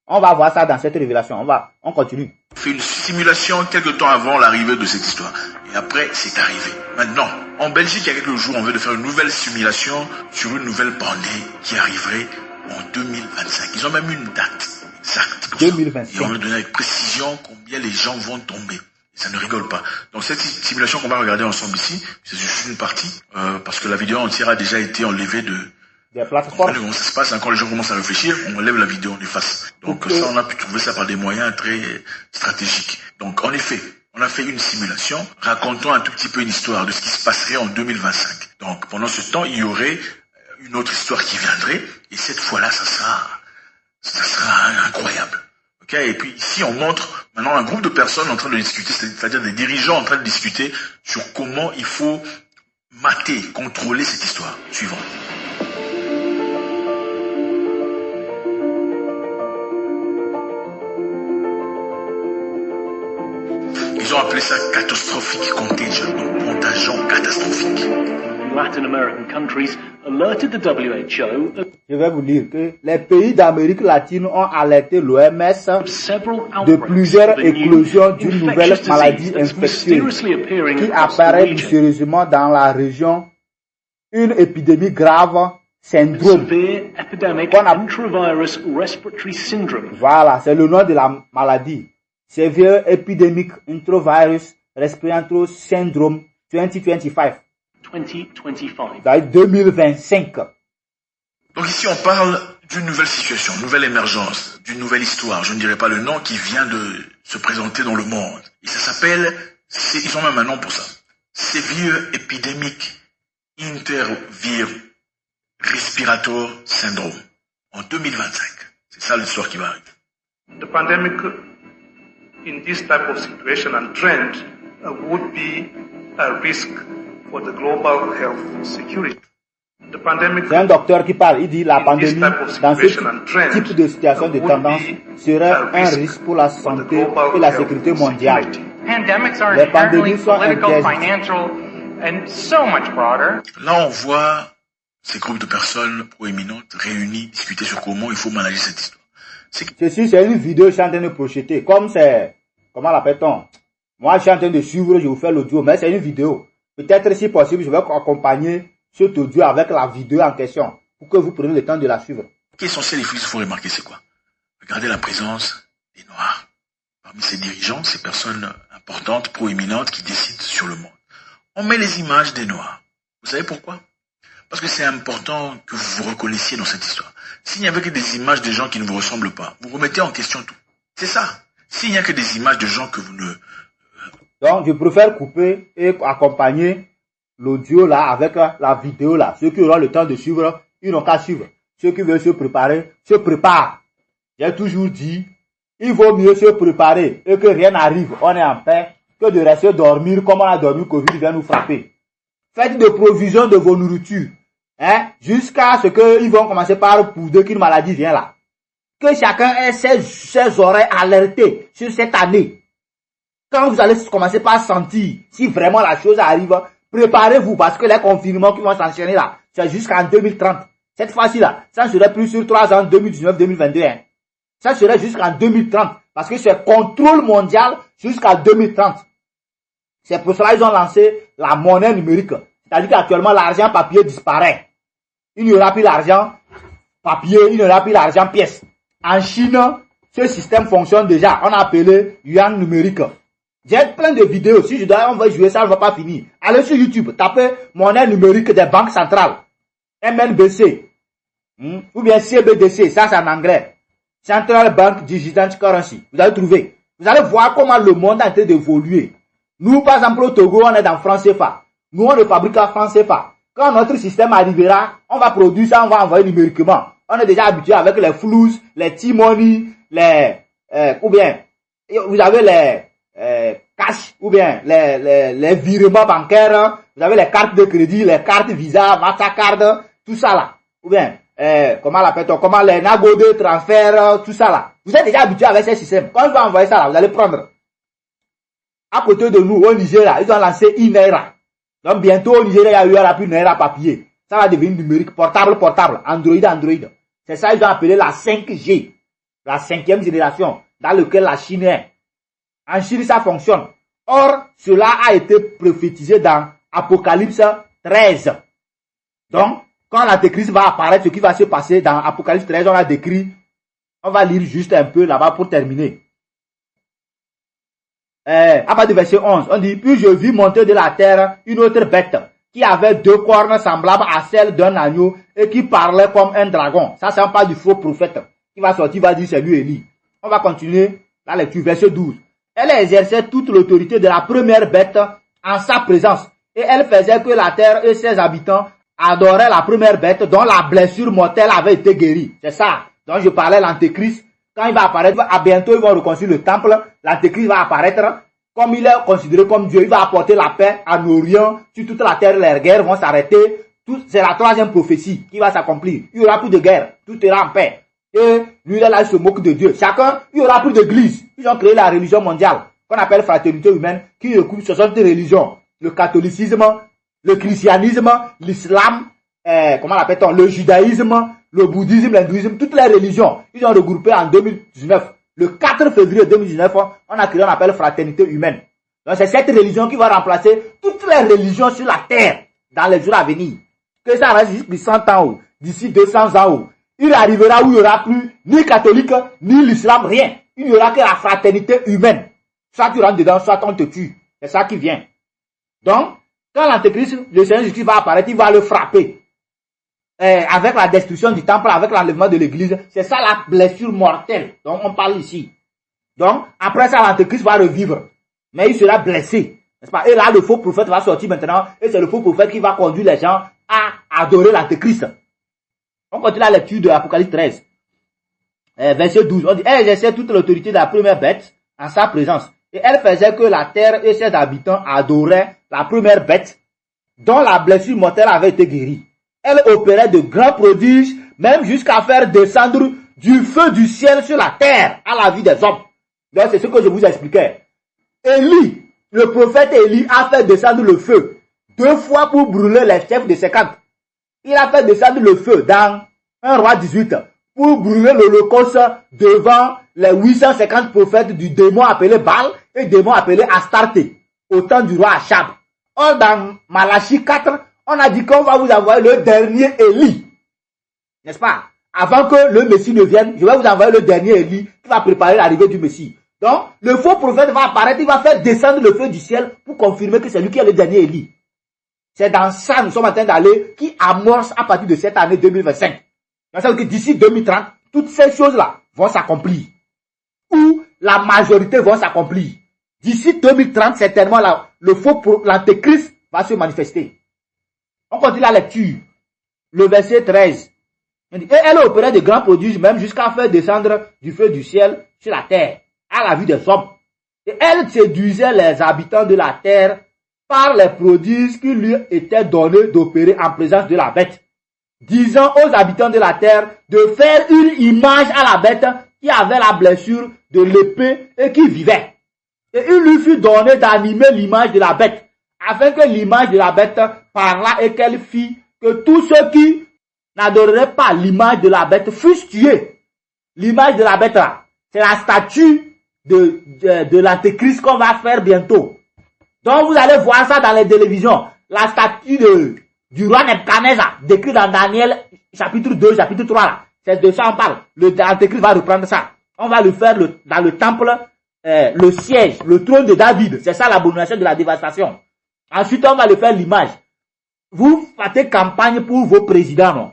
on va voir ça dans cette révélation. On continue. On fait une simulation quelques temps avant l'arrivée de cette histoire. Et après, c'est arrivé. Maintenant, en Belgique, il y a quelques jours, on veut de faire une nouvelle simulation sur une nouvelle pandémie qui arriverait en 2025. Ils ont même une date exacte. 2025. Et on veut donner avec précision combien les gens vont tomber. Et ça ne rigole pas. Donc cette simulation qu'on va regarder ensemble ici, c'est juste une partie, parce que la vidéo entière a déjà été enlevée des plateformes. Comment ça se passe, quand les gens commencent à réfléchir, on enlève la vidéo, on efface. Donc ça, on a pu trouver ça par des moyens très stratégiques. Donc en effet, on a fait une simulation racontant un tout petit peu une histoire de ce qui se passerait en 2025. Donc pendant ce temps, il y aurait une autre histoire qui viendrait, et cette fois-là, ça sera incroyable. Okay? Et puis ici, on montre maintenant un groupe de personnes en train de discuter, c'est-à-dire des dirigeants en train de discuter sur comment il faut mater, contrôler cette histoire. Suivant. Ils ont appelé ça catastrophic contagion, donc contagion catastrophique. Latin American countries alerted the WHO. Je vais vous dire que les pays d'Amérique latine ont alerté l'OMS de plusieurs éclosions d'une nouvelle maladie infectieuse qui apparaît mystérieusement dans la région, une épidémie grave, syndrome. Voilà, c'est le nom de la maladie. Severe Epidemic Introvirus Respiratory Syndrome 2025. 2025. Donc ici, on parle d'une nouvelle situation, nouvelle émergence, d'une nouvelle histoire. Je ne dirai pas le nom qui vient de se présenter dans le monde. Et ça s'appelle, ils ont même un nom pour ça. Severe Epidemic Intervir Respiratory Syndrome. En 2025. C'est ça l'histoire qui va arriver. The pandemic in this type of situation and trend would be a risk for the global health security. The pandemic C'est un docteur qui parle. Il dit la pandémie, dans ce type de situation de tendance, serait un risque pour la santé et la sécurité mondiale. Les pandémies sont un piège. Là, on voit ces groupes de personnes proéminentes réunies discuter sur comment il faut manager cette histoire. Ceci, c'est une vidéo que je suis en train de projeter. Comme c'est, comment l'appelle-t-on? Moi, je suis en train de suivre, je vous fais l'audio, mais c'est une vidéo. Peut-être, si possible, je vais accompagner cet audio avec la vidéo en question pour que vous preniez le temps de la suivre. Ce qui est essentiel, il faut remarquer, c'est quoi? Regardez la présence des Noirs. Parmi ces dirigeants, ces personnes importantes, proéminentes qui décident sur le monde. On met les images des Noirs. Vous savez pourquoi? Parce que c'est important que vous vous reconnaissiez dans cette histoire. S'il n'y avait que des images de gens qui ne vous ressemblent pas, vous remettez en question tout. C'est ça. S'il n'y a que des images de gens que vous ne... Donc, je préfère couper et accompagner l'audio là avec la vidéo là. Ceux qui auront le temps de suivre, ils n'ont qu'à suivre. Ceux qui veulent se préparer, se préparent. J'ai toujours dit, il vaut mieux se préparer et que rien n'arrive, on est en paix, que de rester dormir comme on a dormi, Covid vient nous frapper. Faites des provisions de vos nourritures, hein, jusqu'à ce qu'ils vont commencer par poudre qu'une maladie vient là. Que chacun ait ses oreilles alertées sur cette année. Quand vous allez commencer par sentir si vraiment la chose arrive, préparez-vous parce que les confinements qui vont s'enchaîner là, c'est jusqu'en 2030. Cette fois-ci là, ça ne serait plus sur 3 ans, 2019-2021. Ça serait jusqu'en 2030 parce que c'est contrôle mondial jusqu'à 2030. C'est pour cela qu'ils ont lancé la monnaie numérique. C'est-à-dire qu'actuellement, l'argent papier disparaît. Il n'y aura plus l'argent papier, il n'y aura plus l'argent pièce. En Chine, ce système fonctionne déjà. On a appelé yuan numérique. J'ai plein de vidéos. Si je dois, on va jouer ça, on ne va pas finir. Allez sur YouTube, tapez monnaie numérique des banques centrales. MNBC. Ou bien CBDC, ça c'est en anglais. Central Bank Digital Currency. Vous allez trouver. Vous allez voir comment le monde est en train d'évoluer. Nous, par exemple, au Togo, on est dans franc CFA. Nous, on le fabrique en franc CFA. Quand notre système arrivera, on va produire ça, on va envoyer numériquement. On est déjà habitué avec les flous, les T-money, ou bien, vous avez les cash, ou bien les virements bancaires, vous avez les cartes de crédit, les cartes Visa, Mastercard, tout ça là. Ou bien, comment l'appelle-t-on, comment les Nagode, transfert, tout ça là. Vous êtes déjà habitué avec ces systèmes. Quand je vais envoyer ça là, vous allez prendre. À côté de nous, au Nigeria, ils ont lancé e-Naira. Donc bientôt au Nigeria, il n'y aura plus Naira papier. Ça va devenir numérique, portable, Android. C'est ça qu'ils ont appelé la 5G. La 5e génération, dans laquelle la Chine est. En Chine, ça fonctionne. Or, cela a été prophétisé dans Apocalypse 13. Donc, quand l'antéchrist va apparaître, ce qui va se passer dans Apocalypse 13, on a décrit. On va lire juste un peu là-bas pour terminer. À partir du verset 11, on dit, puis je vis monter de la terre une autre bête qui avait 2 cornes semblables à celles d'un agneau et qui parlait comme un dragon. Ça, c'est un pas du faux prophète qui va sortir, va dire c'est lui Élie. On va continuer la lecture, verset 12. Elle exerçait toute l'autorité de la première bête en sa présence et elle faisait que la terre et ses habitants adoraient la première bête dont la blessure mortelle avait été guérie. C'est ça dont je parlais, l'antéchrist. Quand il va apparaître, à bientôt, ils vont reconstruire le temple. L'antéchrist va apparaître. Comme il est considéré comme Dieu, il va apporter la paix en Orient. Sur toute la terre, les guerres vont s'arrêter. C'est la 3e prophétie qui va s'accomplir. Il n'y aura plus de guerre. Tout ira en paix. Et lui, là, il se moque de Dieu. Chacun, il n'y aura plus d'église. Ils ont créé la religion mondiale, qu'on appelle fraternité humaine, qui recoupe 60 religions. Le catholicisme, le christianisme, l'islam, comment l'appelle-t-on, le judaïsme, le bouddhisme, l'hindouisme, toutes les religions. Ils ont regroupé en 2019. Le 4 février 2019, on a créé un appel fraternité humaine. Donc c'est cette religion qui va remplacer toutes les religions sur la terre dans les jours à venir. Que ça reste jusqu'à 100 ans ou d'ici 200 ans ou. Il arrivera où il n'y aura plus ni catholique, ni l'islam, rien. Il n'y aura que la fraternité humaine. Soit tu rentres dedans, soit on te tue. C'est ça qui vient. Donc, quand l'antéchrist, le Seigneur Jésus va apparaître, il va le frapper. Avec la destruction du temple, avec l'enlèvement de l'église, c'est ça la blessure mortelle dont on parle ici. Donc, après ça, l'antéchrist va revivre. Mais il sera blessé. N'est-ce pas? Et là, le faux prophète va sortir maintenant. Et c'est le faux prophète qui va conduire les gens à adorer l'antéchrist. On continue la lecture de Apocalypse 13. Verset 12. On dit, elle exerçait toute l'autorité de la première bête en sa présence. Et elle faisait que la terre et ses habitants adoraient la première bête dont la blessure mortelle avait été guérie. Elle opérait de grands prodiges, même jusqu'à faire descendre du feu du ciel sur la terre à la vie des hommes. Donc c'est ce que je vous expliquais. Élie, le prophète Élie a fait descendre le feu 2 fois pour brûler les chefs de 50. Il a fait descendre le feu dans 1 Roi 18 pour brûler l'holocauste devant les 850 prophètes du démon appelé Baal et démon appelé Astarté au temps du roi Achab. Or dans Malachie 4, on a dit qu'on va vous envoyer le dernier Élie. N'est-ce pas? Avant que le Messie ne vienne, je vais vous envoyer le dernier Élie qui va préparer l'arrivée du Messie. Donc, le faux prophète va apparaître, il va faire descendre le feu du ciel pour confirmer que c'est lui qui est le dernier Élie. C'est dans ça nous sommes en train d'aller, qui amorce à partir de cette année 2025. Donc, ça veut dire que d'ici 2030, toutes ces choses-là vont s'accomplir. Ou la majorité vont s'accomplir. D'ici 2030, certainement, l'antéchrist va se manifester. On continue la lecture. Le verset 13. Et elle opérait de grands prodiges, même jusqu'à faire descendre du feu du ciel sur la terre, à la vue des hommes. Et elle séduisait les habitants de la terre par les prodiges qui lui étaient donnés d'opérer en présence de la bête, disant aux habitants de la terre de faire une image à la bête qui avait la blessure de l'épée et qui vivait. Et il lui fut donné d'animer l'image de la bête, afin que l'image de la bête parlât et qu'elle fit que tous ceux qui n'adoreraient pas l'image de la bête fussent tués. L'image de la bête là, c'est la statue de l'antéchrist qu'on va faire bientôt. Donc vous allez voir ça dans les télévisions. La statue du roi Nebuchadnezzar, décrit dans Daniel chapitre 2, chapitre 3 là. C'est de ça on parle. L'antéchrist va reprendre ça. On va le faire dans le temple, le siège, le trône de David. C'est ça l'abomination de la dévastation. Ensuite on va le faire l'image. Vous faites campagne pour vos présidents, non?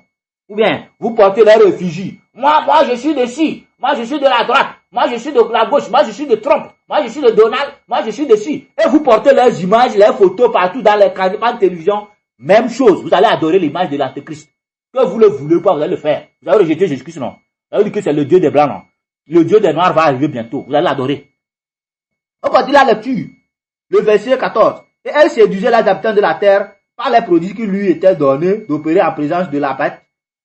Ou bien, vous portez les réfugiés. Moi, je suis de ci. Moi, je suis de la droite. Moi, je suis de la gauche. Moi, je suis de Trump. Moi, je suis de Donald. Moi, je suis de ci. Et vous portez les images, les photos partout dans les campagnes de télévision. Même chose. Vous allez adorer l'image de l'antéchrist. Que vous le voulez pas, vous allez le faire. Vous allez rejeter Jésus-Christ, non? Vous allez dire que c'est le Dieu des Blancs, non? Le Dieu des Noirs va arriver bientôt. Vous allez l'adorer. On continue la lecture. Le verset 14. Et elle séduisait les habitants de la terre par les prodiges qui lui étaient donnés d'opérer en présence de la bête,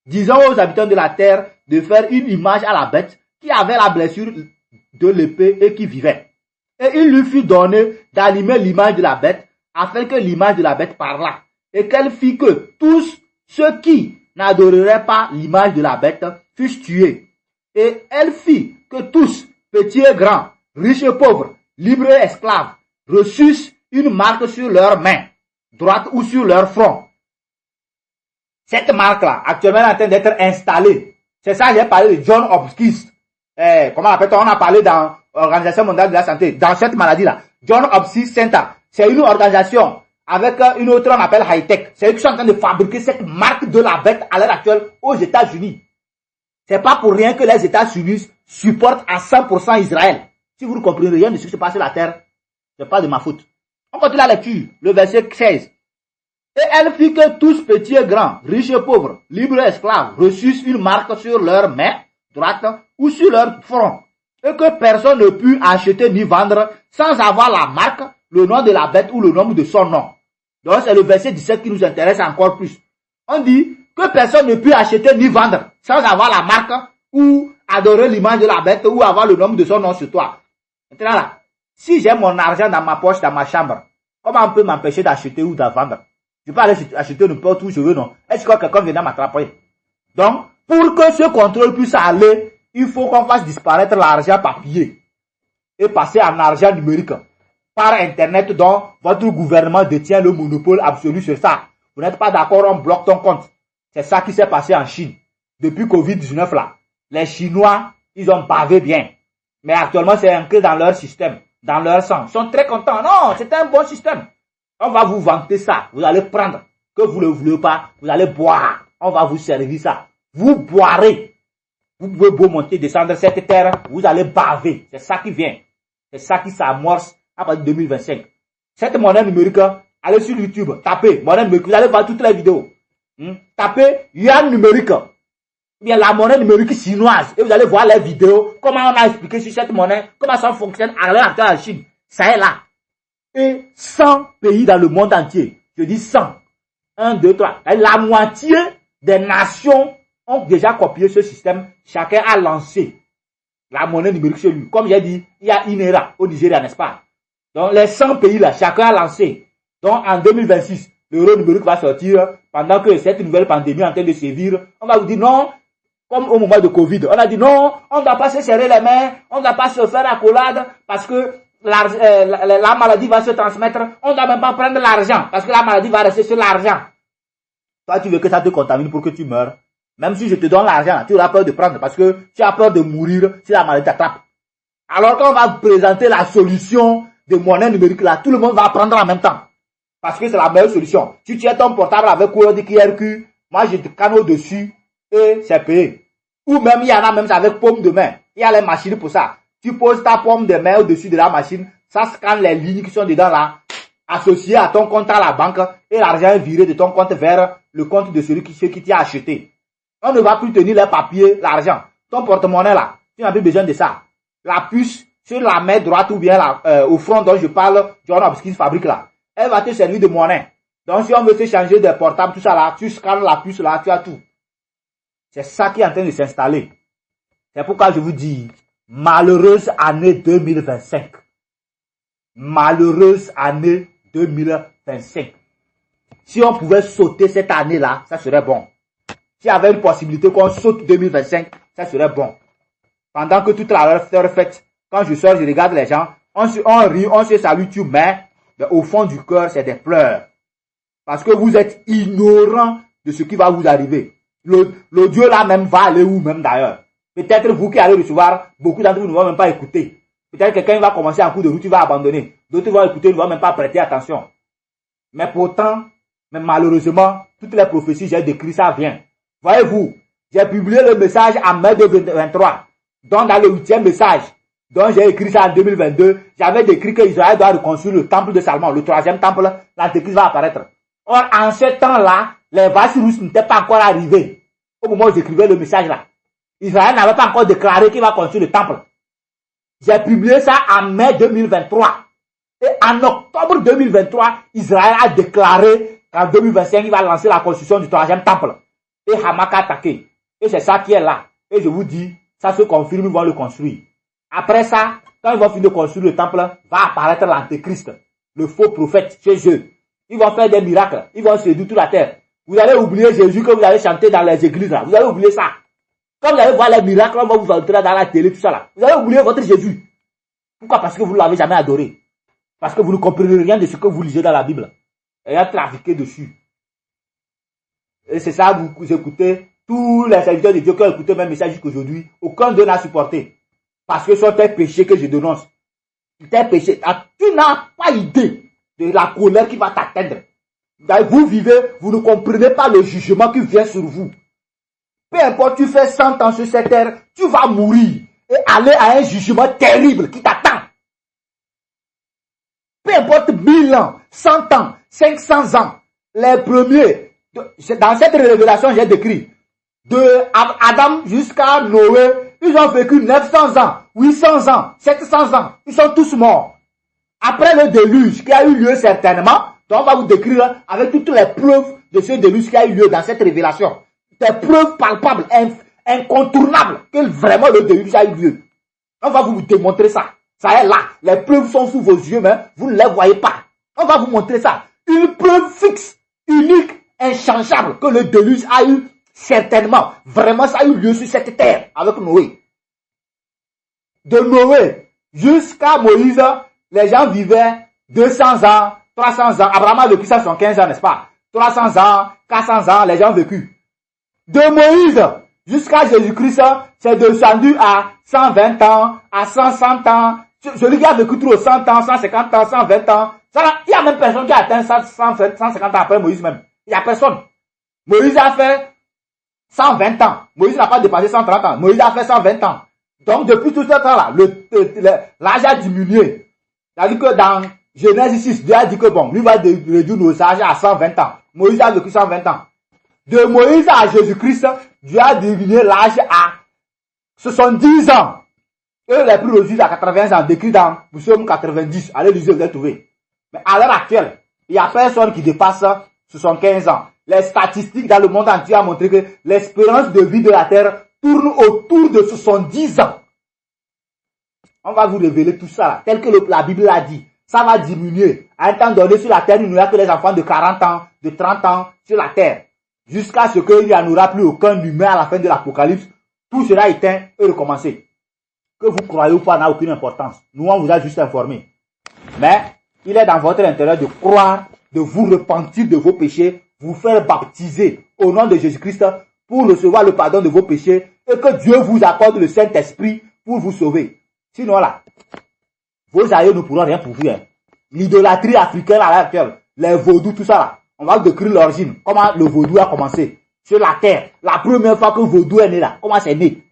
disant aux habitants de la terre de faire une image à la bête qui avait la blessure de l'épée et qui vivait. Et il lui fut donné d'animer l'image de la bête, afin que l'image de la bête parlât, et qu'elle fit que tous ceux qui n'adoreraient pas l'image de la bête fussent tués. Et elle fit que tous, petits et grands, riches et pauvres, libres et esclaves, reçussent une marque sur leurs mains, droite ou sur leur front. Cette marque-là, actuellement, est en train d'être installée. C'est ça, j'ai parlé de John Hopkins. Comment on appelle ça? On a parlé dans l'Organisation mondiale de la santé. Dans cette maladie-là, John Hopkins Center, c'est une organisation avec une autre, on appelle high-tech. C'est eux qui sont en train de fabriquer cette marque de la bête à l'heure actuelle aux États-Unis. C'est pas pour rien que les États-Unis supportent à 100% Israël. Si vous ne comprenez rien de ce qui se passe sur la terre, c'est pas de ma faute. On continue la lecture, le verset 16. Et elle fit que tous petits et grands, riches et pauvres, libres et esclaves, reçussent une marque sur leur main droite ou sur leur front, et que personne ne put acheter ni vendre sans avoir la marque, le nom de la bête ou le nom de son nom. Donc c'est le verset 17 qui nous intéresse encore plus. On dit que personne ne put acheter ni vendre sans avoir la marque ou adorer l'image de la bête ou avoir le nom de son nom sur toi. Maintenant là, si j'ai mon argent dans ma poche, dans ma chambre, comment on peut m'empêcher d'acheter ou de vendre? Je peux aller acheter n'importe où je veux, non? Est-ce que quelqu'un vient m'attraper? Donc, pour que ce contrôle puisse aller, il faut qu'on fasse disparaître l'argent papier et passer en argent numérique par Internet dont votre gouvernement détient le monopole absolu sur ça. Vous n'êtes pas d'accord, on bloque ton compte. C'est ça qui s'est passé en Chine. Depuis Covid-19 là, les Chinois, ils ont bavé bien. Mais actuellement, c'est ancré dans leur système, dans leur sang. Ils sont très contents. Non, c'est un bon système. On va vous vanter ça. Vous allez prendre. Que vous ne le voulez pas, vous allez boire. On va vous servir ça. Vous boirez. Vous pouvez beau monter, descendre cette terre, vous allez baver. C'est ça qui vient. C'est ça qui s'amorce à partir de 2025. Cette monnaie numérique, allez sur YouTube, tapez monnaie numérique. Vous allez voir toutes les vidéos. Tapez yuan numérique. Ou bien la monnaie numérique chinoise. Et vous allez voir les vidéos. Comment on a expliqué sur cette monnaie. Comment ça fonctionne à l'heure actuelle en Chine. Ça est là. Et 100 pays dans le monde entier. Je dis 100. 1, 2, 3. La moitié des nations ont déjà copié ce système. Chacun a lancé la monnaie numérique chez lui. Comme j'ai dit, il y a INERA au Nigeria, n'est-ce pas? Donc les 100 pays là, chacun a lancé. Donc en 2026, l'euro numérique va sortir pendant que cette nouvelle pandémie est en train de sévir. On va vous dire non, comme au moment de Covid. On a dit non, on ne doit pas se serrer les mains, on ne doit pas se faire accolade parce que la maladie va se transmettre. On ne doit même pas prendre l'argent parce que la maladie va rester sur l'argent. Toi, tu veux que ça te contamine pour que tu meurs. Même si je te donne l'argent, tu auras peur de prendre parce que tu as peur de mourir si la maladie t'attrape. Alors quand on va présenter la solution de monnaie numérique là, tout le monde va prendre en même temps. Parce que c'est la meilleure solution. Si tu as ton portable avec code QRQ, moi je te canne au-dessus et c'est payé. Ou même il y en a même avec paume de main. Il y a les machines pour ça. Tu poses ta paume de main au-dessus de la machine, ça scanne les lignes qui sont dedans là, associées à ton compte à la banque et l'argent est viré de ton compte vers le compte de celui qui t'a acheté. On ne va plus tenir les papiers, l'argent. Ton porte-monnaie là, tu n'as plus besoin de ça. La puce sur la main droite ou bien là, au front dont je parle, John Hopkins fabrique là, elle va te servir de monnaie. Donc si on veut se changer de portable, tout ça là, tu scannes la puce là, tu as tout. C'est ça qui est en train de s'installer. C'est pourquoi je vous dis, malheureuse année 2025. Malheureuse année 2025. Si on pouvait sauter cette année-là, ça serait bon. S'il y avait une possibilité qu'on saute 2025, ça serait bon. Pendant que toute la heure faite, quand je sors, je regarde les gens, on rit, on se salue, mais au fond du cœur, c'est des pleurs. Parce que vous êtes ignorant de ce qui va vous arriver. Le Dieu là même va aller où même d'ailleurs. Peut-être vous qui allez recevoir, beaucoup d'entre vous ne vont même pas écouter. Peut-être quelqu'un va commencer en cours de route, il va abandonner. D'autres vont écouter, ne vont même pas prêter attention. Mais pourtant, mais malheureusement, toutes les prophéties, j'ai décrit ça vient. Voyez-vous, j'ai publié le message en mai 2023. Donc dans le 8e message, dont j'ai écrit ça en 2022, j'avais décrit que Israël doit reconstruire le temple de Salomon, le 3e temple, l'Antéchrist va apparaître. Or, en ce temps-là, les vaches russes n'étaient pas encore arrivées. Au moment où j'écrivais le message là. Israël n'avait pas encore déclaré qu'il va construire le temple. J'ai publié ça en mai 2023. Et en octobre 2023, Israël a déclaré qu'en 2025, il va lancer la construction du 3e temple. Et Hamas a attaqué. Et c'est ça qui est là. Et je vous dis, ça se confirme, ils vont le construire. Après ça, quand ils vont finir de construire le temple, va apparaître l'Antéchrist, le faux prophète chez eux. Ils vont faire des miracles. Ils vont séduire toute la terre. Vous allez oublier Jésus que vous allez chanter dans les églises là. Vous allez oublier ça. Quand vous allez voir les miracles, on va vous entrer dans la télé, tout ça là. Vous allez oublier votre Jésus. Pourquoi? Parce que vous ne l'avez jamais adoré. Parce que vous ne comprenez rien de ce que vous lisez dans la Bible. Et il y a trafiqué dessus. Et c'est ça, vous écoutez, tous les serviteurs de Dieu qui ont écouté mes messages jusqu'aujourd'hui, aucun d'eux n'a supporté. Parce que ce sont tes péchés que je dénonce. Tes péchés. Tu n'as pas idée de la colère qui va t'atteindre. Vous vivez, vous ne comprenez pas le jugement qui vient sur vous. Peu importe, tu fais 100 ans sur cette terre, tu vas mourir et aller à un jugement terrible qui t'attend. Peu importe 1000 ans, 100 ans, 500 ans, les premiers, dans cette révélation j'ai décrit, de Adam jusqu'à Noé, ils ont vécu 900 ans, 800 ans, 700 ans, ils sont tous morts. Après le déluge qui a eu lieu certainement, donc on va vous décrire avec toutes les preuves de ce déluge qui a eu lieu dans cette révélation. Des preuves palpables, incontournables, que vraiment le déluge a eu lieu. On va vous démontrer ça. Ça est là. Les preuves sont sous vos yeux, mais vous ne les voyez pas. On va vous montrer ça. Une preuve fixe, unique, inchangeable, que le déluge a eu certainement. Vraiment, ça a eu lieu sur cette terre avec Noé. De Noé jusqu'à Moïse, les gens vivaient 200 ans, 300 ans. Abraham a vécu 115 ans, n'est-ce pas? 300 ans, 400 ans, les gens ont vécu. De Moïse jusqu'à Jésus-Christ, c'est descendu à 120 ans, à 100 ans. Celui qui a vécu trop 100 ans, 150 ans, 120 ans. Il y a même personne qui a atteint 150 ans après Moïse même. Il n'y a personne. Moïse a fait 120 ans. Moïse n'a pas dépassé 130 ans. Moïse a fait 120 ans. Donc depuis tout ce temps-là, l'âge a diminué. C'est-à-dire que dans Genèse 6, Dieu a dit que bon, lui va réduire nos âges à 120 ans. Moïse a vécu 120 ans. De Moïse à Jésus-Christ, Dieu a diminué l'âge à 70 ans. Eux, les plus reçus à 80 ans, décrit dans Psaume 90. Allez lisez, vous allez trouver. Mais à l'heure actuelle, il n'y a personne qui dépasse 75 ans. Les statistiques dans le monde entier ont montré que l'espérance de vie de la Terre tourne autour de 70 ans. On va vous révéler tout ça, là, tel que la Bible l'a dit. Ça va diminuer. À un temps donné, sur la Terre, il n'y aura que les enfants de 40 ans, de 30 ans sur la Terre. Jusqu'à ce qu'il n'y en aura plus aucun humain à la fin de l'Apocalypse. Tout sera éteint et recommencé. Que vous croyez ou pas n'a aucune importance. Nous, on vous a juste informé. Mais il est dans votre intérêt de croire, de vous repentir de vos péchés, vous faire baptiser au nom de Jésus-Christ pour recevoir le pardon de vos péchés et que Dieu vous accorde le Saint-Esprit pour vous sauver. Sinon là, vos aïeux ne pourront rien pour vous. Hein. L'idolâtrie africaine à l'heure actuelle, les vaudous, tout ça là, on va vous décrire l'origine. Comment le vaudou a commencé sur la terre. La première fois que le vaudou est né là, comment c'est né.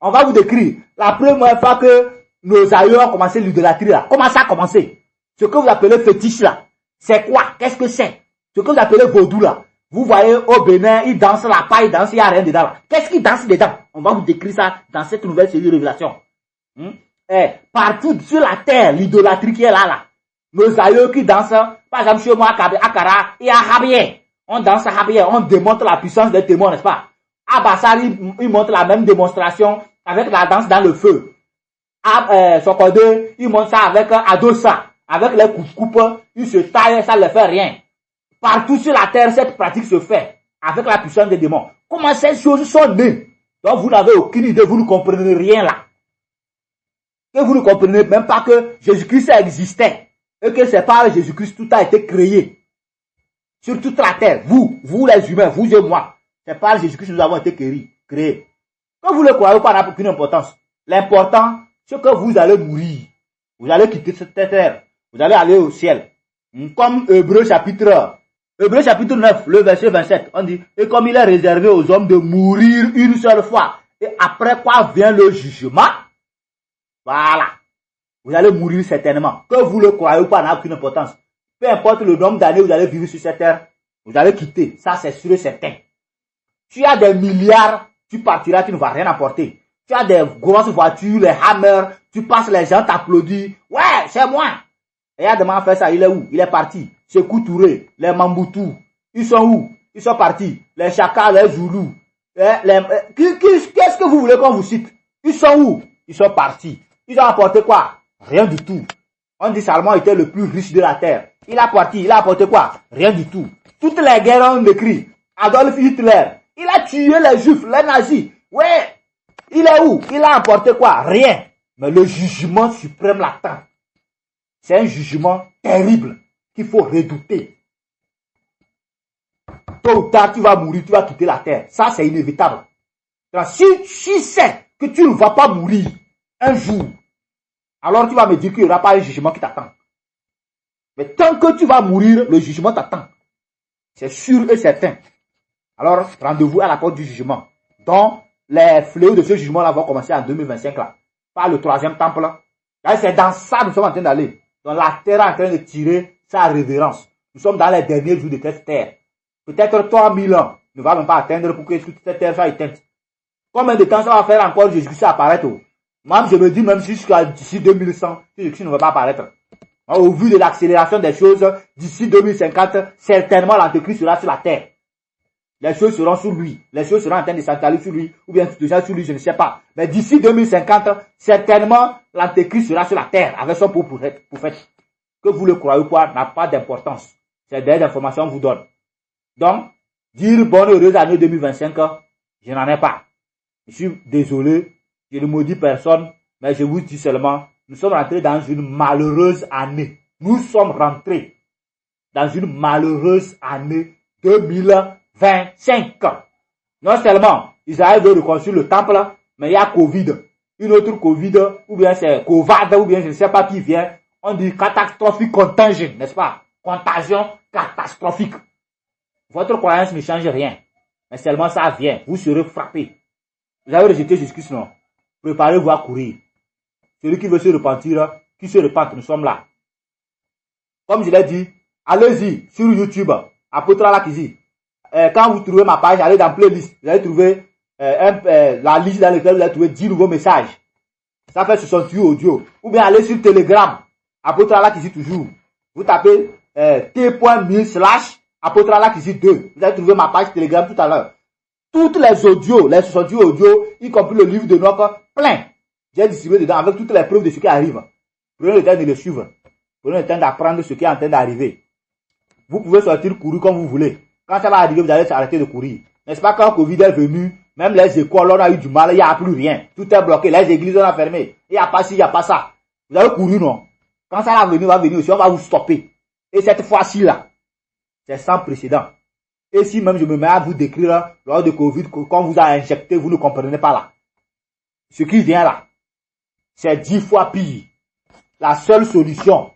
On va vous décrire la première fois que nos aïeux ont commencé l'idolâtrie là. Comment ça a commencé? Ce que vous appelez fétiche là, c'est quoi? Qu'est-ce que c'est? Ce que vous appelez vaudou là. Vous voyez au Bénin, ils dansent la paille, ils dansent, il n'y a rien dedans là. Qu'est-ce qu'ils dansent dedans? On va vous décrire ça dans cette nouvelle série de révélations. Partout sur la terre, l'idolâtrie qui est là. Nos aïeux qui dansent, par exemple chez moi à Kara, il y a Habiyé. On danse à Habiyé, on démontre la puissance des témoins, n'est-ce pas? À Bassari, il montre la même démonstration avec la danse dans le feu. À Sokode, il montre ça avec Adossa, avec les coupes, il se taille, ça ne fait rien. Partout sur la terre, cette pratique se fait avec la puissance des démons. Comment ces choses sont nées? Donc vous n'avez aucune idée, vous ne comprenez rien là. Que vous ne comprenez même pas que Jésus-Christ existait et que c'est par Jésus-Christ tout a été créé sur toute la terre. Vous les humains, vous et moi, c'est par Jésus-Christ que nous avons été créés. Que vous le croyez pas, n'a aucune importance. L'important, c'est que vous allez mourir. Vous allez quitter cette terre. Vous allez aller au ciel. Comme Hébreux chapitre 9, le verset 27, on dit, et comme il est réservé aux hommes de mourir une seule fois, et après quoi vient le jugement, voilà. Vous allez mourir certainement. Que vous le croyez ou pas n'a aucune importance. Peu importe le nombre d'années que vous allez vivre sur cette terre, vous allez quitter. Ça, c'est sûr et certain. Tu as des milliards, tu partiras, tu ne vas rien apporter. Tu as des grosses voitures, les hammers, tu passes, les gens t'applaudissent. Ouais, c'est moi. Et il a demandé à faire ça, il est où? Il est parti. C'est Touré, les Mambutu. Ils sont où? Ils sont partis. Les Chaka, les Zoulous. Qu'est-ce que vous voulez qu'on vous cite? Ils sont où? Ils sont partis. Ils ont apporté quoi? Rien du tout. On dit Salomon était le plus riche de la terre. Il a apporté quoi? Rien du tout. Toutes les guerres ont écrit. Adolf Hitler, il a tué les juifs, les nazis. Ouais. Il est où? Il a apporté quoi? Rien. Mais le jugement suprême l'attend. C'est un jugement terrible qu'il faut redouter. Tôt ou tard, tu vas mourir, tu vas quitter la terre. Ça, c'est inévitable. Donc, si tu sais que tu ne vas pas mourir un jour, alors tu vas me dire qu'il n'y aura pas un jugement qui t'attend. Mais tant que tu vas mourir, le jugement t'attend. C'est sûr et certain. Alors, rendez-vous à la porte du jugement. Donc, les fléaux de ce jugement-là vont commencer en 2025, là, par le troisième temple. Là, c'est dans ça que nous sommes en train d'aller. Donc, la terre est en train de tirer sa révérence. Nous sommes dans les derniers jours de cette terre. Peut-être 3000 ans ne va même pas atteindre pour que toute cette terre soit éteinte. Combien de temps ça va faire encore Jésus-Christ apparaître? Moi, je me dis même jusqu'à d'ici 2100, Jésus-Christ ne va pas apparaître. Au vu de l'accélération des choses, d'ici 2050, certainement l'Antéchrist sera sur la terre. Les choses seront sur lui. Les choses seront en train de s'installer sur lui, ou bien déjà sur lui, je ne sais pas. Mais d'ici 2050, certainement l'Antéchrist sera sur la terre avec son prophète. Que vous le croyez ou pas, n'a pas d'importance. C'est des informations que je vous donne. Donc, dire bonne heureuse année 2025, je n'en ai pas. Je suis désolé, je ne maudis personne, mais je vous dis seulement, nous sommes rentrés dans une malheureuse année. Nous sommes rentrés dans une malheureuse année 2025. Non seulement Israël veut reconstruire le temple, mais il y a Covid. Une autre Covid, ou bien c'est Covid, ou bien je ne sais pas qui vient. On dit catastrophique contagion, n'est-ce pas? Contagion catastrophique. Votre croyance ne change rien. Mais seulement ça vient. Vous serez frappé. Vous avez rejeté Jésus-Christ, non? Préparez-vous à courir. Celui qui veut se repentir, qui se repente, nous sommes là. Comme je l'ai dit, allez-y sur YouTube, Apôtre Alakizi. Quand vous trouvez ma page, allez dans playlist. Vous allez trouver la liste dans laquelle vous allez trouver 10 nouveaux messages. Ça fait 68 audio. Ou bien allez sur Telegram. Apôtre Allah qui dit toujours. Vous tapez t.me/ Apôtre Allah qui dit 2. Vous allez trouver ma page Telegram tout à l'heure. Toutes les audios, les 68 audios, y compris le livre de Noc, plein. J'ai distribué dedans avec toutes les preuves de ce qui arrive. Prenez le temps de le suivre. Prenez le temps d'apprendre ce qui est en train d'arriver. Vous pouvez sortir courir comme vous voulez. Quand ça va arriver, vous allez arrêter de courir. N'est-ce pas, quand Covid est venu, même les écoles, on a eu du mal, il n'y a plus rien. Tout est bloqué, les églises, on a fermé. Il n'y a pas ci, il n'y a pas ça. Vous allez courir, non? Quand ça va venir aussi, on va vous stopper. Et cette fois-ci là, c'est sans précédent. Et si même je me mets à vous décrire lors de Covid, quand vous a injecté, vous ne comprenez pas là. Ce qui vient là, c'est 10 fois pire. La seule solution,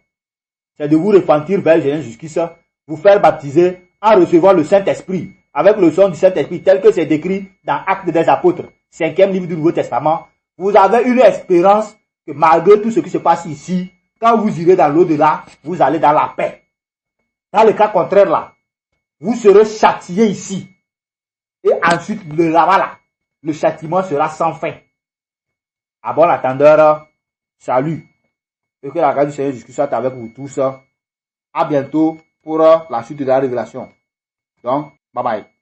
c'est de vous repentir vers Jésus-Christ, vous faire baptiser en recevant le Saint-Esprit, avec le son du Saint-Esprit tel que c'est décrit dans Actes des Apôtres, 5e livre du Nouveau Testament. Vous avez une espérance que malgré tout ce qui se passe ici, quand vous irez dans l'au-delà, vous allez dans la paix. Dans le cas contraire là, vous serez châtié ici. Et ensuite, là-bas là, le châtiment sera sans fin. À bon attendeur, salut. Et que la grâce du Seigneur Jésus-Christ soit avec vous tous. À bientôt pour la suite de la révélation. Donc, bye bye.